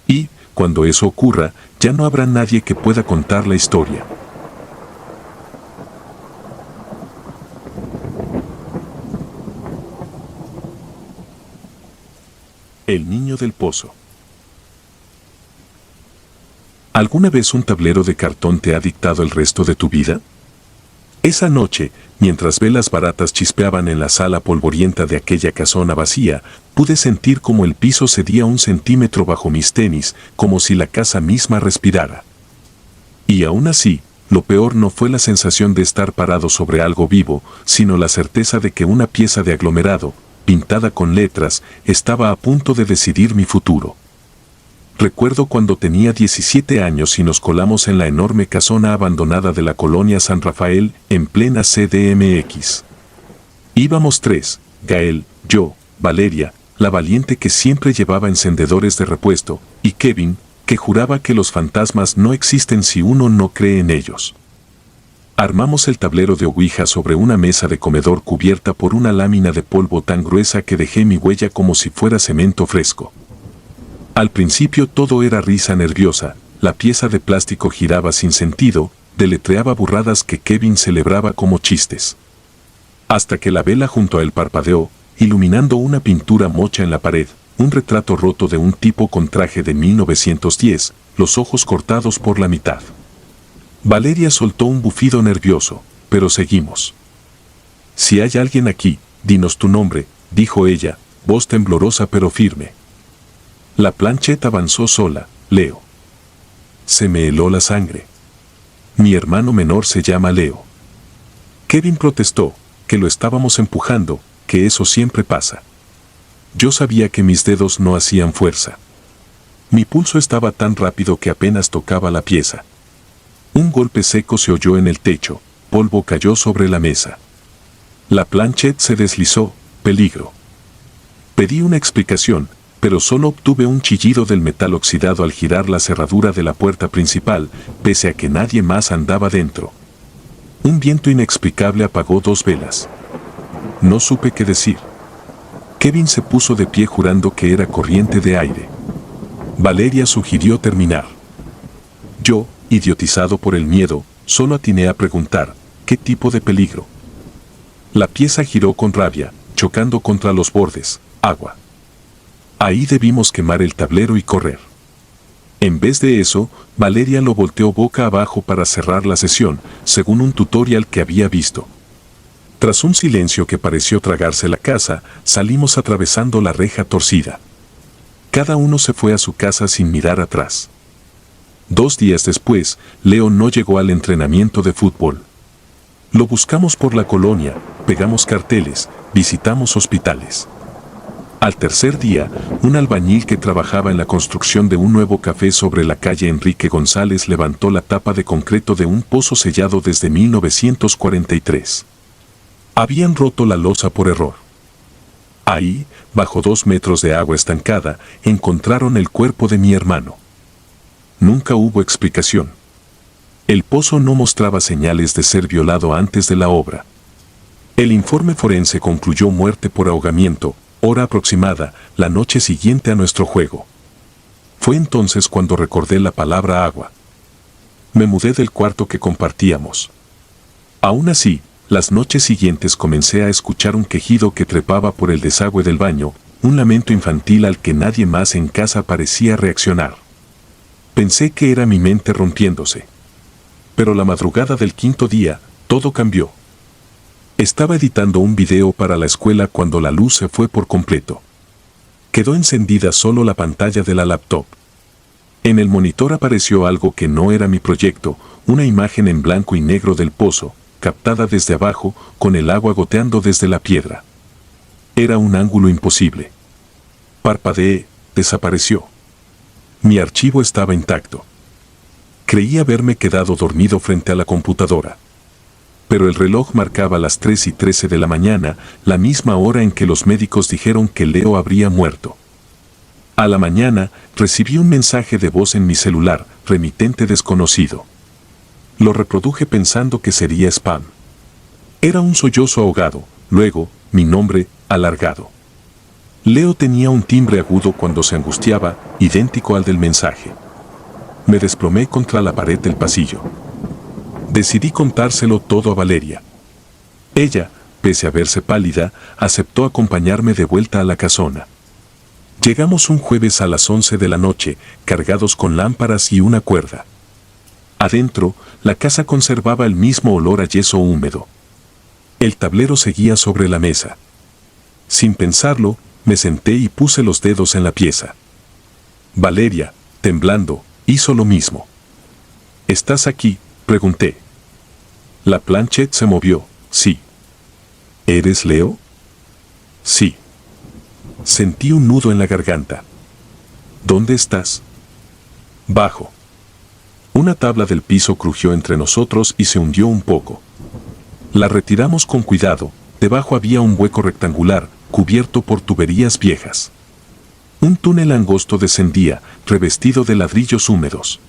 Y, cuando eso ocurra, ya no habrá nadie que pueda contar la historia. El niño del pozo. ¿Alguna vez un tablero de cartón te ha dictado el resto de tu vida? Esa noche, mientras velas baratas chispeaban en la sala polvorienta de aquella casona vacía, pude sentir como el piso cedía 1 centímetro bajo mis tenis, como si la casa misma respirara. Y aún así, lo peor no fue la sensación de estar parado sobre algo vivo, sino la certeza de que una pieza de aglomerado, pintada con letras, estaba a punto de decidir mi futuro. Recuerdo cuando tenía 17 años y nos colamos en la enorme casona abandonada de la colonia San Rafael, en plena CDMX. Íbamos 3, Gael, yo, Valeria, la valiente que siempre llevaba encendedores de repuesto, y Kevin, que juraba que los fantasmas no existen si uno no cree en ellos. Armamos el tablero de ouija sobre una mesa de comedor cubierta por una lámina de polvo tan gruesa que dejé mi huella como si fuera cemento fresco. Al principio todo era risa nerviosa, la pieza de plástico giraba sin sentido, deletreaba burradas que Kevin celebraba como chistes. Hasta que la vela junto a él parpadeó, iluminando una pintura mocha en la pared, un retrato roto de un tipo con traje de 1910, los ojos cortados por la mitad. Valeria soltó un bufido nervioso, pero seguimos. Si hay alguien aquí, dinos tu nombre, dijo ella, voz temblorosa pero firme. La plancheta avanzó sola, Leo. Se me heló la sangre. Mi hermano menor se llama Leo. Kevin protestó, que lo estábamos empujando, que eso siempre pasa. Yo sabía que mis dedos no hacían fuerza. Mi pulso estaba tan rápido que apenas tocaba la pieza. Un golpe seco se oyó en el techo, polvo cayó sobre la mesa. La planchette se deslizó, peligro. Pedí una explicación, pero solo obtuve un chillido del metal oxidado al girar la cerradura de la puerta principal, pese a que nadie más andaba dentro. Un viento inexplicable apagó 2 velas. No supe qué decir. Kevin se puso de pie jurando que era corriente de aire. Valeria sugirió terminar. Yo, idiotizado por el miedo, solo atiné a preguntar, ¿qué tipo de peligro? La pieza giró con rabia, chocando contra los bordes, agua. Ahí debimos quemar el tablero y correr. En vez de eso, Valeria lo volteó boca abajo para cerrar la sesión, según un tutorial que había visto. Tras un silencio que pareció tragarse la casa, salimos atravesando la reja torcida. Cada uno se fue a su casa sin mirar atrás. 2 días después, Leo no llegó al entrenamiento de fútbol. Lo buscamos por la colonia, pegamos carteles, visitamos hospitales. Al tercer día, un albañil que trabajaba en la construcción de un nuevo café sobre la calle Enrique González levantó la tapa de concreto de un pozo sellado desde 1943. Habían roto la losa por error. Ahí, bajo 2 metros de agua estancada, encontraron el cuerpo de mi hermano. Nunca hubo explicación. El pozo no mostraba señales de ser violado antes de la obra. El informe forense concluyó muerte por ahogamiento, hora aproximada, la noche siguiente a nuestro juego. Fue entonces cuando recordé la palabra agua. Me mudé del cuarto que compartíamos. Aún así, las noches siguientes comencé a escuchar un quejido que trepaba por el desagüe del baño, un lamento infantil al que nadie más en casa parecía reaccionar. Pensé que era mi mente rompiéndose. Pero la madrugada del 5.º día, todo cambió. Estaba editando un video para la escuela cuando la luz se fue por completo. Quedó encendida solo la pantalla de la laptop. En el monitor apareció algo que no era mi proyecto, una imagen en blanco y negro del pozo, captada desde abajo, con el agua goteando desde la piedra. Era un ángulo imposible. Parpadeé, desapareció. Mi archivo estaba intacto. Creí haberme quedado dormido frente a la computadora. Pero el reloj marcaba las 3:13 de la mañana, la misma hora en que los médicos dijeron que Leo habría muerto. A la mañana, recibí un mensaje de voz en mi celular, remitente desconocido. Lo reproduje pensando que sería spam. Era un sollozo ahogado, luego, mi nombre, alargado. Leo tenía un timbre agudo cuando se angustiaba, idéntico al del mensaje. Me desplomé contra la pared del pasillo. Decidí contárselo todo a Valeria. Ella, pese a verse pálida, aceptó acompañarme de vuelta a la casona. Llegamos un jueves a las 11 de la noche, cargados con lámparas y una cuerda. Adentro, la casa conservaba el mismo olor a yeso húmedo. El tablero seguía sobre la mesa. Sin pensarlo, me senté y puse los dedos en la pieza. Valeria, temblando, hizo lo mismo. ¿Estás aquí?, pregunté. La planchette se movió, sí. ¿Eres Leo? Sí. Sentí un nudo en la garganta. ¿Dónde estás? Bajo. Una tabla del piso crujió entre nosotros y se hundió un poco. La retiramos con cuidado, debajo había un hueco rectangular, cubierto por tuberías viejas. Un túnel angosto descendía, revestido de ladrillos húmedos.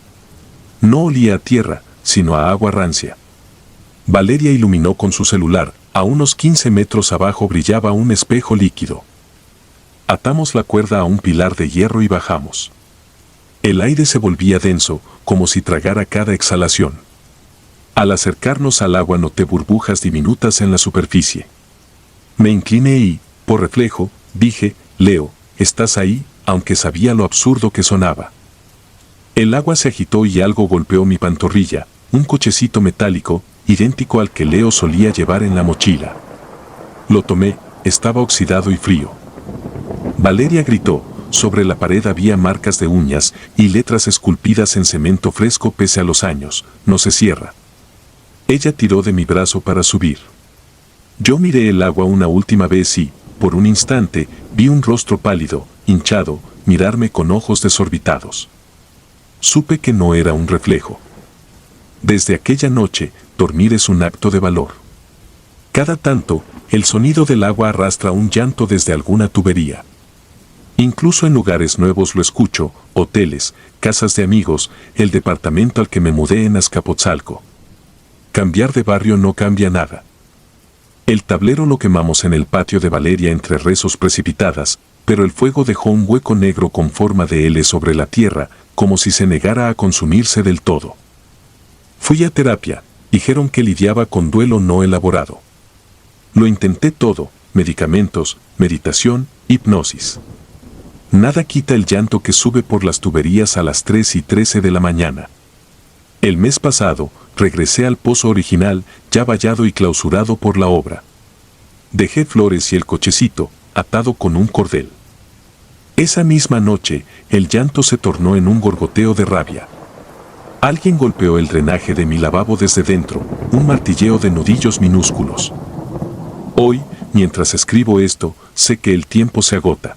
No olía a tierra, sino a agua rancia. Valeria iluminó con su celular. A unos 15 metros abajo brillaba un espejo líquido. Atamos la cuerda a un pilar de hierro y bajamos. El aire se volvía denso, como si tragara cada exhalación. Al acercarnos al agua noté burbujas diminutas en la superficie. Me incliné y, por reflejo, dije, Leo, ¿estás ahí?, aunque sabía lo absurdo que sonaba. El agua se agitó y algo golpeó mi pantorrilla, un cochecito metálico, idéntico al que Leo solía llevar en la mochila. Lo tomé, estaba oxidado y frío. Valeria gritó. Sobre la pared había marcas de uñas y letras esculpidas en cemento fresco pese a los años. No se cierra. Ella tiró de mi brazo para subir. Yo miré el agua una última vez y, por un instante, vi un rostro pálido, hinchado, mirarme con ojos desorbitados. Supe que no era un reflejo. Desde aquella noche, dormir es un acto de valor. Cada tanto, el sonido del agua arrastra un llanto desde alguna tubería. Incluso en lugares nuevos lo escucho, hoteles, casas de amigos, el departamento al que me mudé en Azcapotzalco. Cambiar de barrio no cambia nada. El tablero lo quemamos en el patio de Valeria entre rezos precipitadas, pero el fuego dejó un hueco negro con forma de L sobre la tierra, como si se negara a consumirse del todo. Fui a terapia, dijeron que lidiaba con duelo no elaborado. Lo intenté todo, medicamentos, meditación, hipnosis. Nada quita el llanto que sube por las tuberías a las 3:13 de la mañana. El mes pasado, regresé al pozo original, ya vallado y clausurado por la obra. Dejé flores y el cochecito, atado con un cordel. Esa misma noche, el llanto se tornó en un gorgoteo de rabia. Alguien golpeó el drenaje de mi lavabo desde dentro, un martilleo de nudillos minúsculos. Hoy, mientras escribo esto, sé que el tiempo se agota.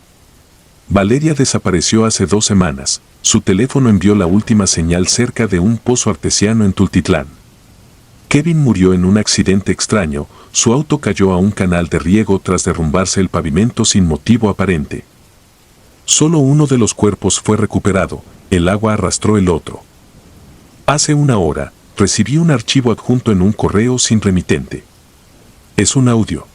Valeria desapareció hace 2 semanas. Su teléfono envió la última señal cerca de un pozo artesiano en Tultitlán. Kevin murió en un accidente extraño. Su auto cayó a un canal de riego tras derrumbarse el pavimento sin motivo aparente. Solo uno de los cuerpos fue recuperado. El agua arrastró el otro. Hace 1 hora, recibí un archivo adjunto en un correo sin remitente. Es un audio.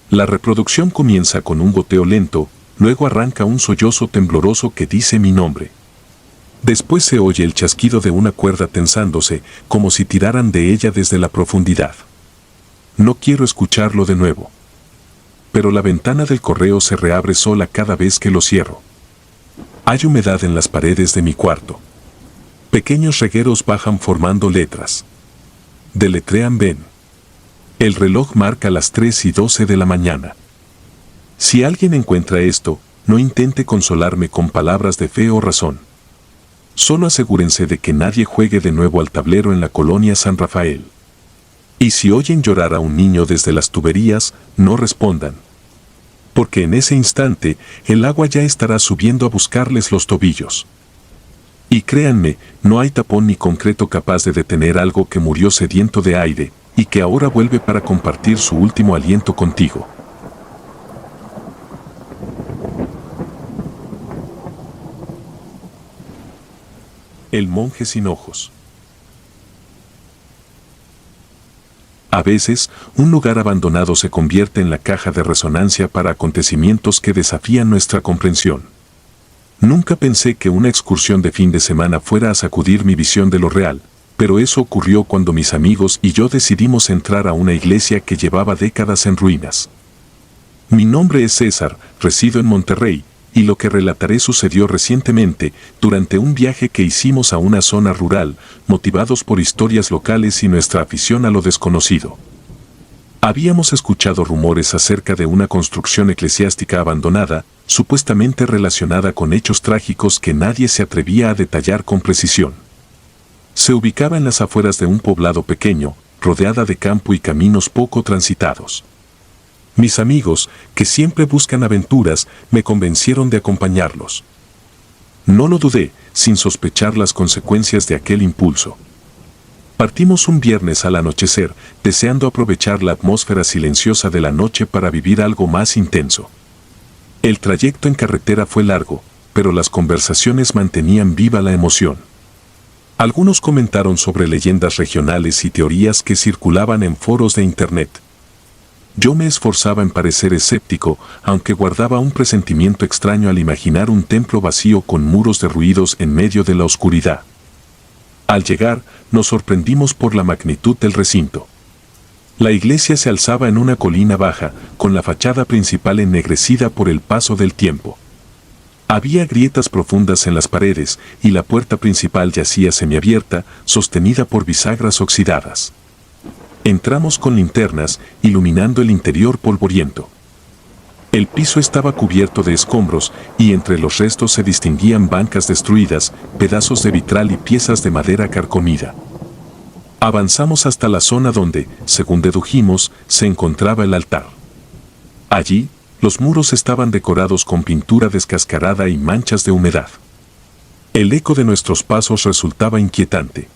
La reproducción comienza con un goteo lento. Luego arranca un sollozo tembloroso que dice mi nombre. Después se oye el chasquido de una cuerda tensándose, como si tiraran de ella desde la profundidad. No quiero escucharlo de nuevo. Pero la ventana del correo se reabre sola cada vez que lo cierro. Hay humedad en las paredes de mi cuarto. Pequeños regueros bajan formando letras. Deletrean ven. El reloj marca las 3:12 de la mañana. Si alguien encuentra esto, no intente consolarme con palabras de fe o razón. Solo asegúrense de que nadie juegue de nuevo al tablero en la colonia San Rafael. Y si oyen llorar a un niño desde las tuberías, no respondan. Porque en ese instante, el agua ya estará subiendo a buscarles los tobillos. Y créanme, no hay tapón ni concreto capaz de detener algo que murió sediento de aire, y que ahora vuelve para compartir su último aliento contigo. El monje sin ojos. A veces, un lugar abandonado se convierte en la caja de resonancia para acontecimientos que desafían nuestra comprensión. Nunca pensé que una excursión de fin de semana fuera a sacudir mi visión de lo real, pero eso ocurrió cuando mis amigos y yo decidimos entrar a una iglesia que llevaba décadas en ruinas. Mi nombre es César, resido en Monterrey, y lo que relataré sucedió recientemente, durante un viaje que hicimos a una zona rural, motivados por historias locales y nuestra afición a lo desconocido. Habíamos escuchado rumores acerca de una construcción eclesiástica abandonada, supuestamente relacionada con hechos trágicos que nadie se atrevía a detallar con precisión. Se ubicaba en las afueras de un poblado pequeño, rodeada de campo y caminos poco transitados. Mis amigos, que siempre buscan aventuras, me convencieron de acompañarlos. No lo dudé, sin sospechar las consecuencias de aquel impulso. Partimos un viernes al anochecer, deseando aprovechar la atmósfera silenciosa de la noche para vivir algo más intenso. El trayecto en carretera fue largo, pero las conversaciones mantenían viva la emoción. Algunos comentaron sobre leyendas regionales y teorías que circulaban en foros de internet. Yo me esforzaba en parecer escéptico, aunque guardaba un presentimiento extraño al imaginar un templo vacío con muros derruidos en medio de la oscuridad. Al llegar, nos sorprendimos por la magnitud del recinto. La iglesia se alzaba en una colina baja, con la fachada principal ennegrecida por el paso del tiempo. Había grietas profundas en las paredes y la puerta principal yacía semiabierta, sostenida por bisagras oxidadas. Entramos con linternas, iluminando el interior polvoriento. El piso estaba cubierto de escombros y entre los restos se distinguían bancas destruidas, pedazos de vitral y piezas de madera carcomida. Avanzamos hasta la zona donde, según dedujimos, se encontraba el altar. Allí, los muros estaban decorados con pintura descascarada y manchas de humedad. El eco de nuestros pasos resultaba inquietante.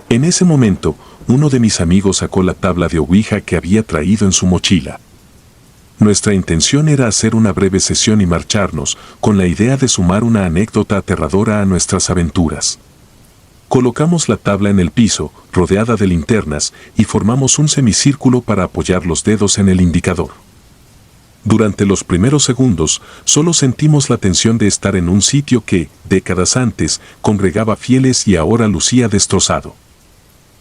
En ese momento, uno de mis amigos sacó la tabla de Ouija que había traído en su mochila. Nuestra intención era hacer una breve sesión y marcharnos, con la idea de sumar una anécdota aterradora a nuestras aventuras. Colocamos la tabla en el piso, rodeada de linternas, y formamos un semicírculo para apoyar los dedos en el indicador. Durante los primeros segundos, solo sentimos la tensión de estar en un sitio que, décadas antes, congregaba fieles y ahora lucía destrozado.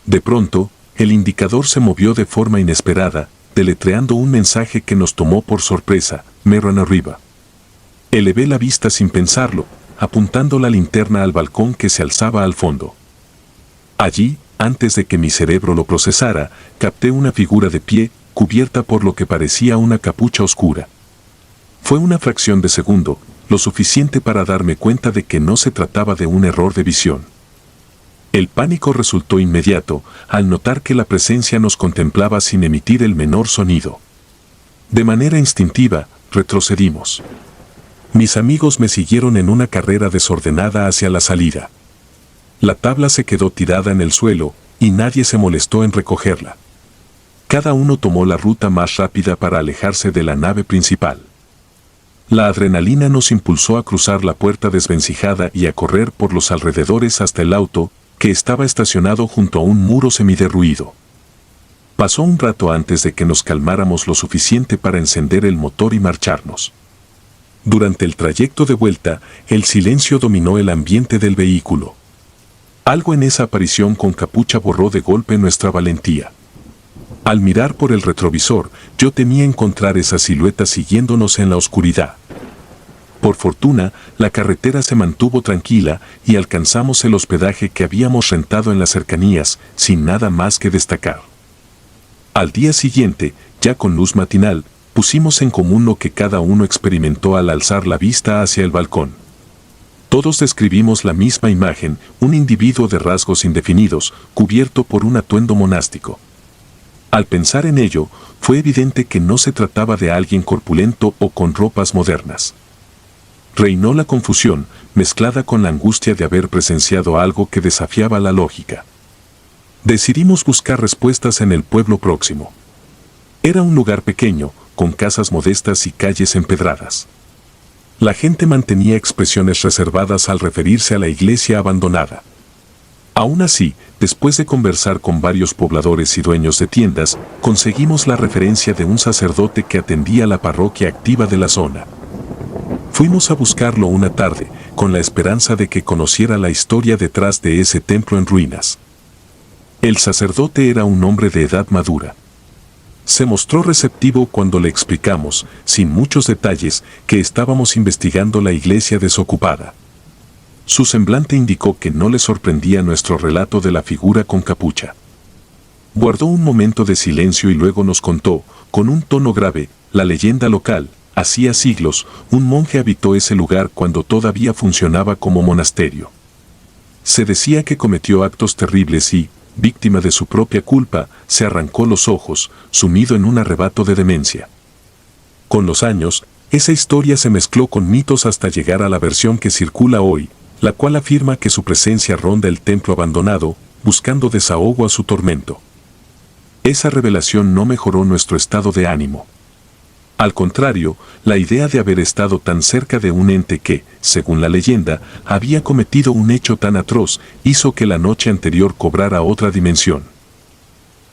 De pronto, el indicador se movió de forma inesperada, deletreando un mensaje que nos tomó por sorpresa: Merran arriba. Elevé la vista sin pensarlo, apuntando la linterna al balcón que se alzaba al fondo. Allí, antes de que mi cerebro lo procesara, capté una figura de pie, cubierta por lo que parecía una capucha oscura. Fue una fracción de segundo, lo suficiente para darme cuenta de que no se trataba de un error de visión. El pánico resultó inmediato, al notar que la presencia nos contemplaba sin emitir el menor sonido. De manera instintiva, retrocedimos. Mis amigos me siguieron en una carrera desordenada hacia la salida. La tabla se quedó tirada en el suelo, y nadie se molestó en recogerla. Cada uno tomó la ruta más rápida para alejarse de la nave principal. La adrenalina nos impulsó a cruzar la puerta desvencijada y a correr por los alrededores hasta el auto, que estaba estacionado junto a un muro semiderruido. Pasó un rato antes de que nos calmáramos lo suficiente para encender el motor y marcharnos. Durante el trayecto de vuelta, el silencio dominó el ambiente del vehículo. Algo en esa aparición con capucha borró de golpe nuestra valentía. Al mirar por el retrovisor, yo temía encontrar esa silueta siguiéndonos en la oscuridad. Por fortuna, la carretera se mantuvo tranquila y alcanzamos el hospedaje que habíamos rentado en las cercanías, sin nada más que destacar. Al día siguiente, ya con luz matinal, pusimos en común lo que cada uno experimentó al alzar la vista hacia el balcón. Todos describimos la misma imagen: un individuo de rasgos indefinidos, cubierto por un atuendo monástico. Al pensar en ello, fue evidente que no se trataba de alguien corpulento o con ropas modernas. Reinó la confusión, mezclada con la angustia de haber presenciado algo que desafiaba la lógica. Decidimos buscar respuestas en el pueblo próximo. Era un lugar pequeño, con casas modestas y calles empedradas. La gente mantenía expresiones reservadas al referirse a la iglesia abandonada. Aún así, después de conversar con varios pobladores y dueños de tiendas, conseguimos la referencia de un sacerdote que atendía la parroquia activa de la zona. Fuimos a buscarlo una tarde, con la esperanza de que conociera la historia detrás de ese templo en ruinas. El sacerdote era un hombre de edad madura. Se mostró receptivo cuando le explicamos, sin muchos detalles, que estábamos investigando la iglesia desocupada. Su semblante indicó que no le sorprendía nuestro relato de la figura con capucha. Guardó un momento de silencio y luego nos contó, con un tono grave, la leyenda local. Hacía siglos, un monje habitó ese lugar cuando todavía funcionaba como monasterio. Se decía que cometió actos terribles y, víctima de su propia culpa, se arrancó los ojos, sumido en un arrebato de demencia. Con los años, esa historia se mezcló con mitos hasta llegar a la versión que circula hoy, la cual afirma que su presencia ronda el templo abandonado, buscando desahogo a su tormento. Esa revelación no mejoró nuestro estado de ánimo. Al contrario, la idea de haber estado tan cerca de un ente que, según la leyenda, había cometido un hecho tan atroz, hizo que la noche anterior cobrara otra dimensión.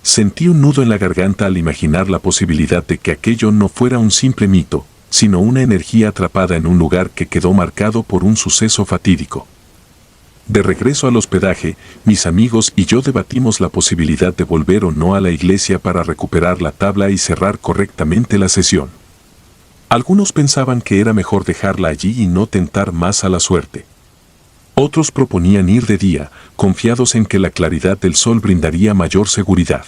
Sentí un nudo en la garganta al imaginar la posibilidad de que aquello no fuera un simple mito, sino una energía atrapada en un lugar que quedó marcado por un suceso fatídico. De regreso al hospedaje, mis amigos y yo debatimos la posibilidad de volver o no a la iglesia para recuperar la tabla y cerrar correctamente la sesión. Algunos pensaban que era mejor dejarla allí y no tentar más a la suerte. Otros proponían ir de día, confiados en que la claridad del sol brindaría mayor seguridad.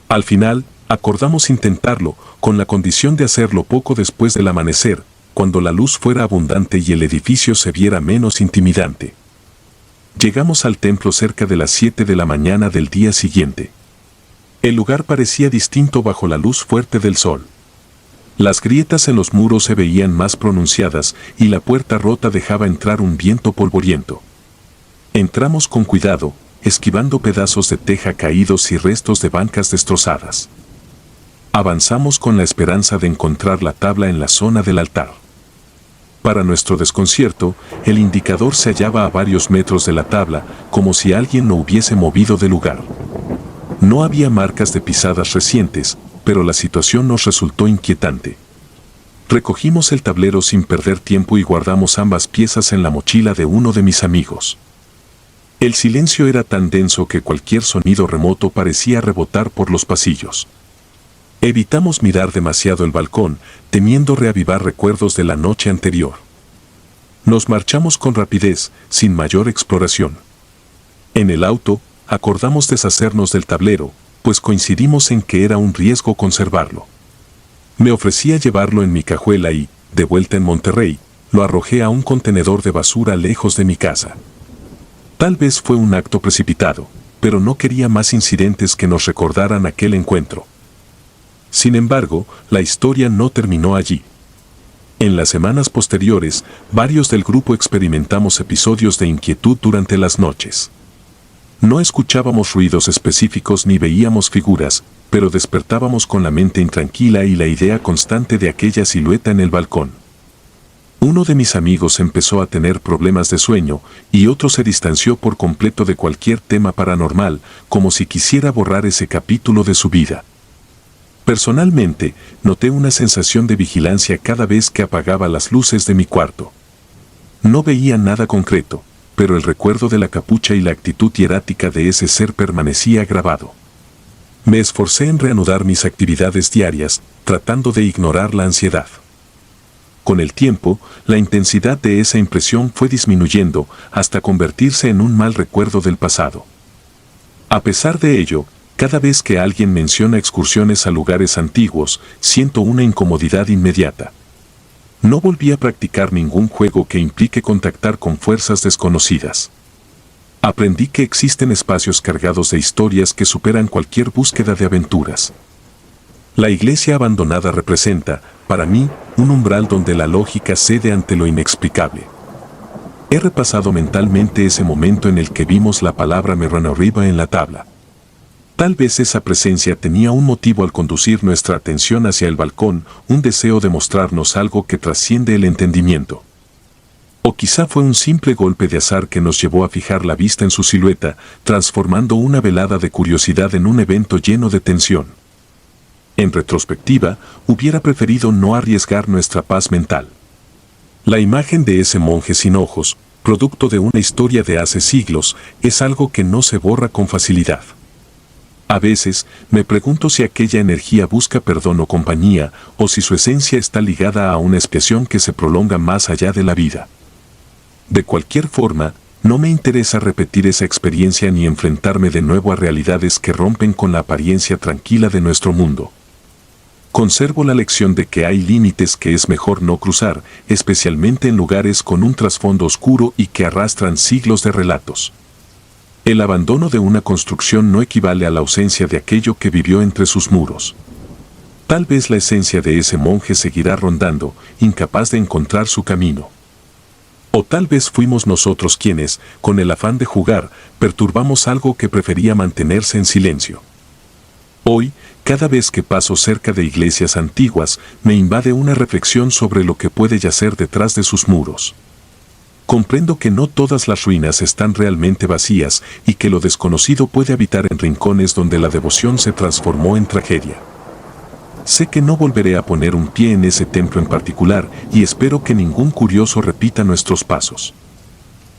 Al final, acordamos intentarlo, con la condición de hacerlo poco después del amanecer, cuando la luz fuera abundante y el edificio se viera menos intimidante. Llegamos al templo cerca de las 7 de la mañana del día siguiente. El lugar parecía distinto bajo la luz fuerte del sol. Las grietas en los muros se veían más pronunciadas y la puerta rota dejaba entrar un viento polvoriento. Entramos con cuidado, esquivando pedazos de teja caídos y restos de bancas destrozadas. Avanzamos con la esperanza de encontrar la tabla en la zona del altar. Para nuestro desconcierto, el indicador se hallaba a varios metros de la tabla, como si alguien lo hubiese movido del lugar. No había marcas de pisadas recientes, pero la situación nos resultó inquietante. Recogimos el tablero sin perder tiempo y guardamos ambas piezas en la mochila de uno de mis amigos. El silencio era tan denso que cualquier sonido remoto parecía rebotar por los pasillos. Evitamos mirar demasiado el balcón, temiendo reavivar recuerdos de la noche anterior. Nos marchamos con rapidez, sin mayor exploración. En el auto, acordamos deshacernos del tablero, pues coincidimos en que era un riesgo conservarlo. Me ofrecía llevarlo en mi cajuela y, de vuelta en Monterrey, lo arrojé a un contenedor de basura lejos de mi casa. Tal vez fue un acto precipitado, pero no quería más incidentes que nos recordaran aquel encuentro. Sin embargo, la historia no terminó allí. En las semanas posteriores, varios del grupo experimentamos episodios de inquietud durante las noches. No escuchábamos ruidos específicos ni veíamos figuras, pero despertábamos con la mente intranquila y la idea constante de aquella silueta en el balcón. Uno de mis amigos empezó a tener problemas de sueño y otro se distanció por completo de cualquier tema paranormal, como si quisiera borrar ese capítulo de su vida. Personalmente, noté una sensación de vigilancia cada vez que apagaba las luces de mi cuarto. No veía nada concreto, pero el recuerdo de la capucha y la actitud hierática de ese ser permanecía grabado. Me esforcé en reanudar mis actividades diarias, tratando de ignorar la ansiedad. Con el tiempo, la intensidad de esa impresión fue disminuyendo hasta convertirse en un mal recuerdo del pasado. A pesar de ello, cada vez que alguien menciona excursiones a lugares antiguos, siento una incomodidad inmediata. No volví a practicar ningún juego que implique contactar con fuerzas desconocidas. Aprendí que existen espacios cargados de historias que superan cualquier búsqueda de aventuras. La iglesia abandonada representa, para mí, un umbral donde la lógica cede ante lo inexplicable. He repasado mentalmente ese momento en el que vimos la palabra Meronoiba en la tabla. Tal vez esa presencia tenía un motivo al conducir nuestra atención hacia el balcón, un deseo de mostrarnos algo que trasciende el entendimiento. O quizá fue un simple golpe de azar que nos llevó a fijar la vista en su silueta, transformando una velada de curiosidad en un evento lleno de tensión. En retrospectiva, hubiera preferido no arriesgar nuestra paz mental. La imagen de ese monje sin ojos, producto de una historia de hace siglos, es algo que no se borra con facilidad. A veces, me pregunto si aquella energía busca perdón o compañía, o si su esencia está ligada a una expiación que se prolonga más allá de la vida. De cualquier forma, no me interesa repetir esa experiencia ni enfrentarme de nuevo a realidades que rompen con la apariencia tranquila de nuestro mundo. Conservo la lección de que hay límites que es mejor no cruzar, especialmente en lugares con un trasfondo oscuro y que arrastran siglos de relatos. El abandono de una construcción no equivale a la ausencia de aquello que vivió entre sus muros. Tal vez la esencia de ese monje seguirá rondando, incapaz de encontrar su camino. O tal vez fuimos nosotros quienes, con el afán de jugar, perturbamos algo que prefería mantenerse en silencio. Hoy, cada vez que paso cerca de iglesias antiguas, me invade una reflexión sobre lo que puede yacer detrás de sus muros. Comprendo que no todas las ruinas están realmente vacías y que lo desconocido puede habitar en rincones donde la devoción se transformó en tragedia. Sé que no volveré a poner un pie en ese templo en particular y espero que ningún curioso repita nuestros pasos.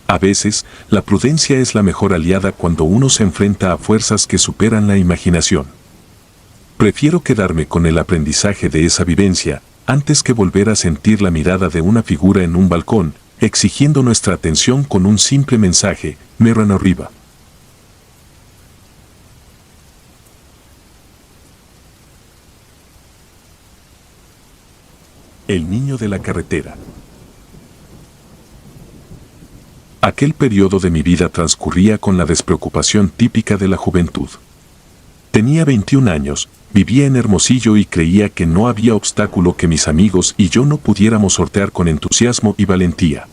A veces, la prudencia es la mejor aliada cuando uno se enfrenta a fuerzas que superan la imaginación. Prefiero quedarme con el aprendizaje de esa vivencia antes que volver a sentir la mirada de una figura en un balcón, exigiendo nuestra atención con un simple mensaje: miran arriba. El niño de la carretera. Aquel periodo de mi vida transcurría con la despreocupación típica de la juventud. Tenía 21 años, vivía en Hermosillo y creía que no había obstáculo que mis amigos y yo no pudiéramos sortear con entusiasmo y valentía.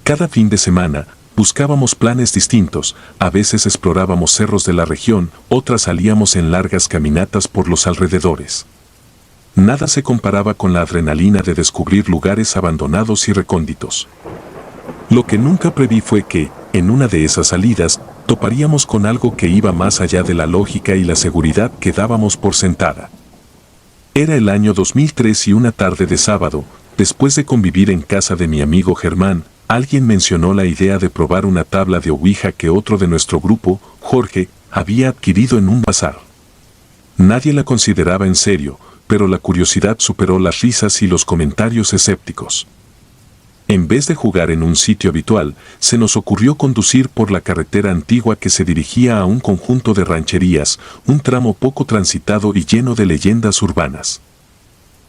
Cada fin de semana, buscábamos planes distintos, a veces explorábamos cerros de la región, otras salíamos en largas caminatas por los alrededores. Nada se comparaba con la adrenalina de descubrir lugares abandonados y recónditos. Lo que nunca preví fue que, en una de esas salidas, toparíamos con algo que iba más allá de la lógica y la seguridad que dábamos por sentada. Era el año 2003 y una tarde de sábado, después de convivir en casa de mi amigo Germán, alguien mencionó la idea de probar una tabla de ouija que otro de nuestro grupo, Jorge, había adquirido en un bazar. Nadie la consideraba en serio, pero la curiosidad superó las risas y los comentarios escépticos. En vez de jugar en un sitio habitual, se nos ocurrió conducir por la carretera antigua que se dirigía a un conjunto de rancherías, un tramo poco transitado y lleno de leyendas urbanas.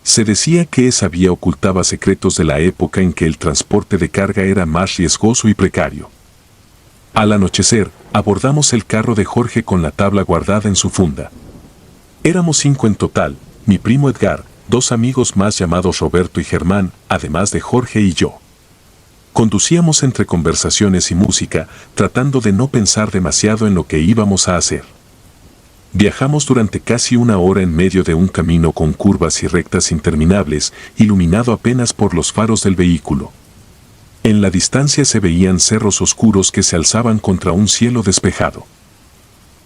Se decía que esa vía ocultaba secretos de la época en que el transporte de carga era más riesgoso y precario. Al anochecer, abordamos el carro de Jorge con la tabla guardada en su funda. Éramos 5 en total: mi primo Edgar, 2 amigos más llamados Roberto y Germán, además de Jorge y yo. Conducíamos entre conversaciones y música, tratando de no pensar demasiado en lo que íbamos a hacer. Viajamos durante casi una hora en medio de un camino con curvas y rectas interminables, iluminado apenas por los faros del vehículo. En la distancia se veían cerros oscuros que se alzaban contra un cielo despejado.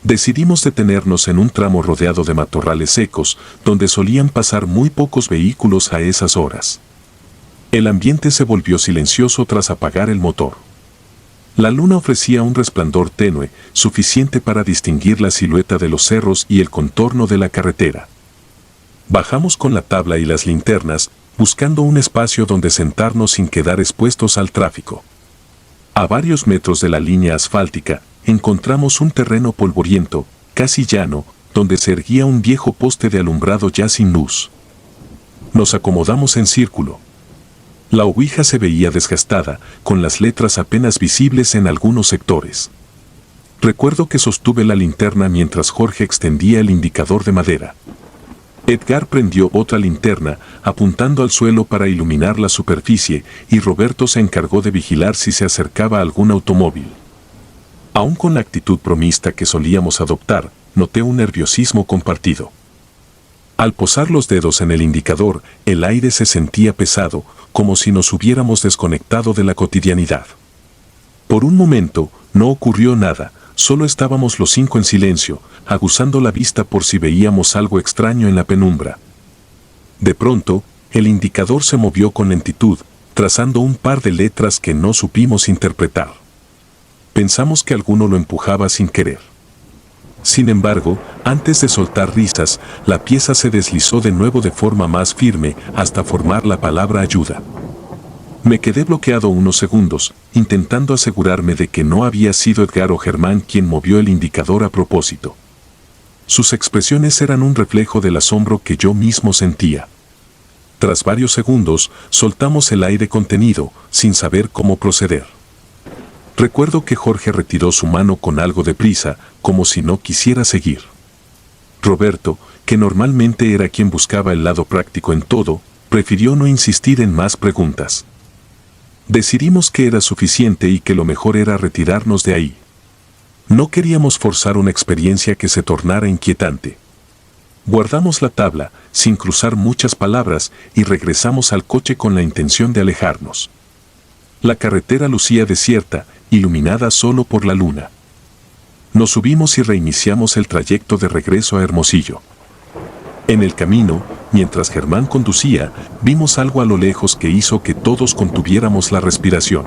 Decidimos detenernos en un tramo rodeado de matorrales secos, donde solían pasar muy pocos vehículos a esas horas. El ambiente se volvió silencioso tras apagar el motor. La luna ofrecía un resplandor tenue, suficiente para distinguir la silueta de los cerros y el contorno de la carretera. Bajamos con la tabla y las linternas, buscando un espacio donde sentarnos sin quedar expuestos al tráfico. A varios metros de la línea asfáltica, encontramos un terreno polvoriento, casi llano, donde se erguía un viejo poste de alumbrado ya sin luz. Nos acomodamos en círculo. La ouija se veía desgastada, con las letras apenas visibles en algunos sectores. Recuerdo que sostuve la linterna mientras Jorge extendía el indicador de madera. Edgar prendió otra linterna, apuntando al suelo para iluminar la superficie, y Roberto se encargó de vigilar si se acercaba algún automóvil. Aún con la actitud bromista que solíamos adoptar, noté un nerviosismo compartido. Al posar los dedos en el indicador, el aire se sentía pesado, como si nos hubiéramos desconectado de la cotidianidad. Por un momento, no ocurrió nada, solo estábamos los 5 en silencio, aguzando la vista por si veíamos algo extraño en la penumbra. De pronto, el indicador se movió con lentitud, trazando un par de letras que no supimos interpretar. Pensamos que alguno lo empujaba sin querer. Sin embargo, antes de soltar risas, la pieza se deslizó de nuevo de forma más firme hasta formar la palabra ayuda. Me quedé bloqueado unos segundos, intentando asegurarme de que no había sido Edgar o Germán quien movió el indicador a propósito. Sus expresiones eran un reflejo del asombro que yo mismo sentía. Tras varios segundos, soltamos el aire contenido, sin saber cómo proceder. Recuerdo que Jorge retiró su mano con algo de prisa, como si no quisiera seguir. Roberto, que normalmente era quien buscaba el lado práctico en todo, prefirió no insistir en más preguntas. Decidimos que era suficiente y que lo mejor era retirarnos de ahí. No queríamos forzar una experiencia que se tornara inquietante. Guardamos la tabla, sin cruzar muchas palabras, y regresamos al coche con la intención de alejarnos. La carretera lucía desierta, iluminada solo por la luna. Nos subimos y reiniciamos el trayecto de regreso a Hermosillo. En el camino, mientras Germán conducía, vimos algo a lo lejos que hizo que todos contuviéramos la respiración.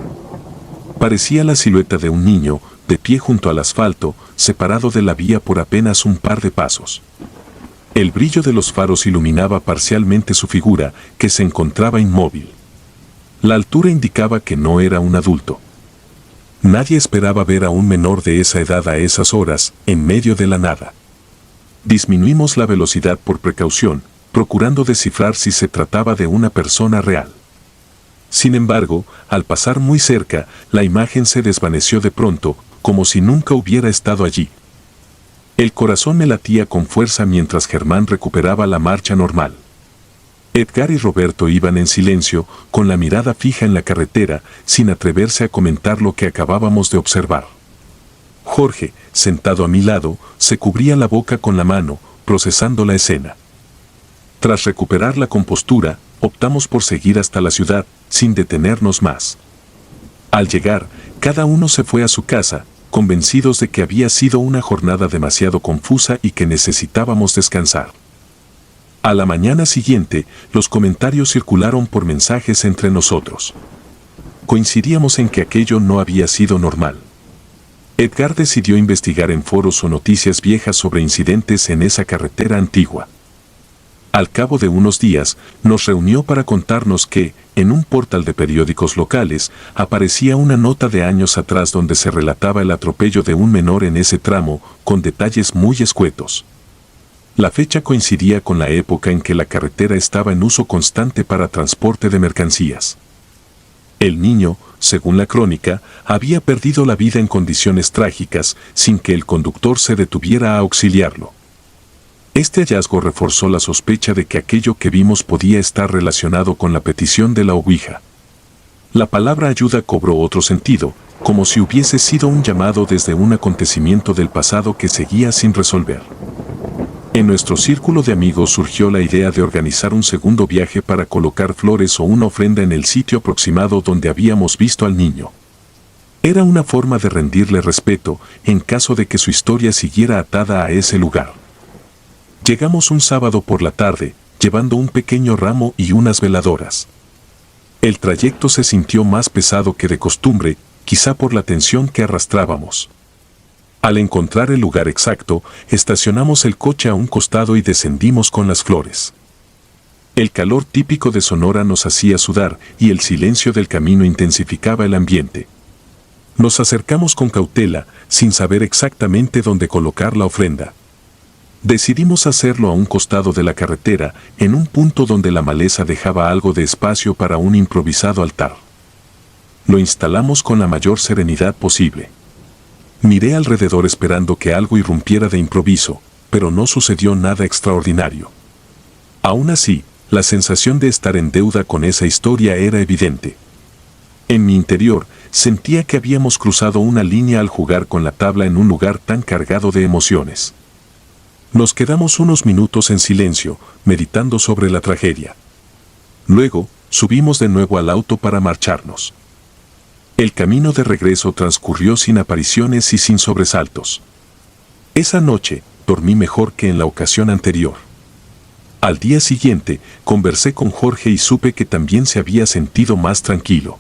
Parecía la silueta de un niño, de pie junto al asfalto, separado de la vía por apenas un par de pasos. El brillo de los faros iluminaba parcialmente su figura, que se encontraba inmóvil. La altura indicaba que no era un adulto. Nadie esperaba ver a un menor de esa edad a esas horas, en medio de la nada. Disminuimos la velocidad por precaución, procurando descifrar si se trataba de una persona real. Sin embargo, al pasar muy cerca, la imagen se desvaneció de pronto, como si nunca hubiera estado allí. El corazón me latía con fuerza mientras Germán recuperaba la marcha normal. Edgar y Roberto iban en silencio, con la mirada fija en la carretera, sin atreverse a comentar lo que acabábamos de observar. Jorge, sentado a mi lado, se cubría la boca con la mano, procesando la escena. Tras recuperar la compostura, optamos por seguir hasta la ciudad, sin detenernos más. Al llegar, cada uno se fue a su casa, convencidos de que había sido una jornada demasiado confusa y que necesitábamos descansar. A la mañana siguiente, los comentarios circularon por mensajes entre nosotros. Coincidíamos en que aquello no había sido normal. Edgar decidió investigar en foros o noticias viejas sobre incidentes en esa carretera antigua. Al cabo de unos días, nos reunió para contarnos que, en un portal de periódicos locales, aparecía una nota de años atrás donde se relataba el atropello de un menor en ese tramo, con detalles muy escuetos. La fecha coincidía con la época en que la carretera estaba en uso constante para transporte de mercancías. El niño, según la crónica, había perdido la vida en condiciones trágicas, sin que el conductor se detuviera a auxiliarlo. Este hallazgo reforzó la sospecha de que aquello que vimos podía estar relacionado con la petición de la Ouija. La palabra ayuda cobró otro sentido, como si hubiese sido un llamado desde un acontecimiento del pasado que seguía sin resolver. En nuestro círculo de amigos surgió la idea de organizar un segundo viaje para colocar flores o una ofrenda en el sitio aproximado donde habíamos visto al niño. Era una forma de rendirle respeto en caso de que su historia siguiera atada a ese lugar. Llegamos un sábado por la tarde, llevando un pequeño ramo y unas veladoras. El trayecto se sintió más pesado que de costumbre, quizá por la tensión que arrastrábamos. Al encontrar el lugar exacto, estacionamos el coche a un costado y descendimos con las flores. El calor típico de Sonora nos hacía sudar y el silencio del camino intensificaba el ambiente. Nos acercamos con cautela, sin saber exactamente dónde colocar la ofrenda. Decidimos hacerlo a un costado de la carretera, en un punto donde la maleza dejaba algo de espacio para un improvisado altar. Lo instalamos con la mayor serenidad posible. Miré alrededor esperando que algo irrumpiera de improviso, pero no sucedió nada extraordinario. Aún así, la sensación de estar en deuda con esa historia era evidente. En mi interior, sentía que habíamos cruzado una línea al jugar con la tabla en un lugar tan cargado de emociones. Nos quedamos unos minutos en silencio, meditando sobre la tragedia. Luego, subimos de nuevo al auto para marcharnos. El camino de regreso transcurrió sin apariciones y sin sobresaltos. Esa noche, dormí mejor que en la ocasión anterior. Al día siguiente, conversé con Jorge y supe que también se había sentido más tranquilo.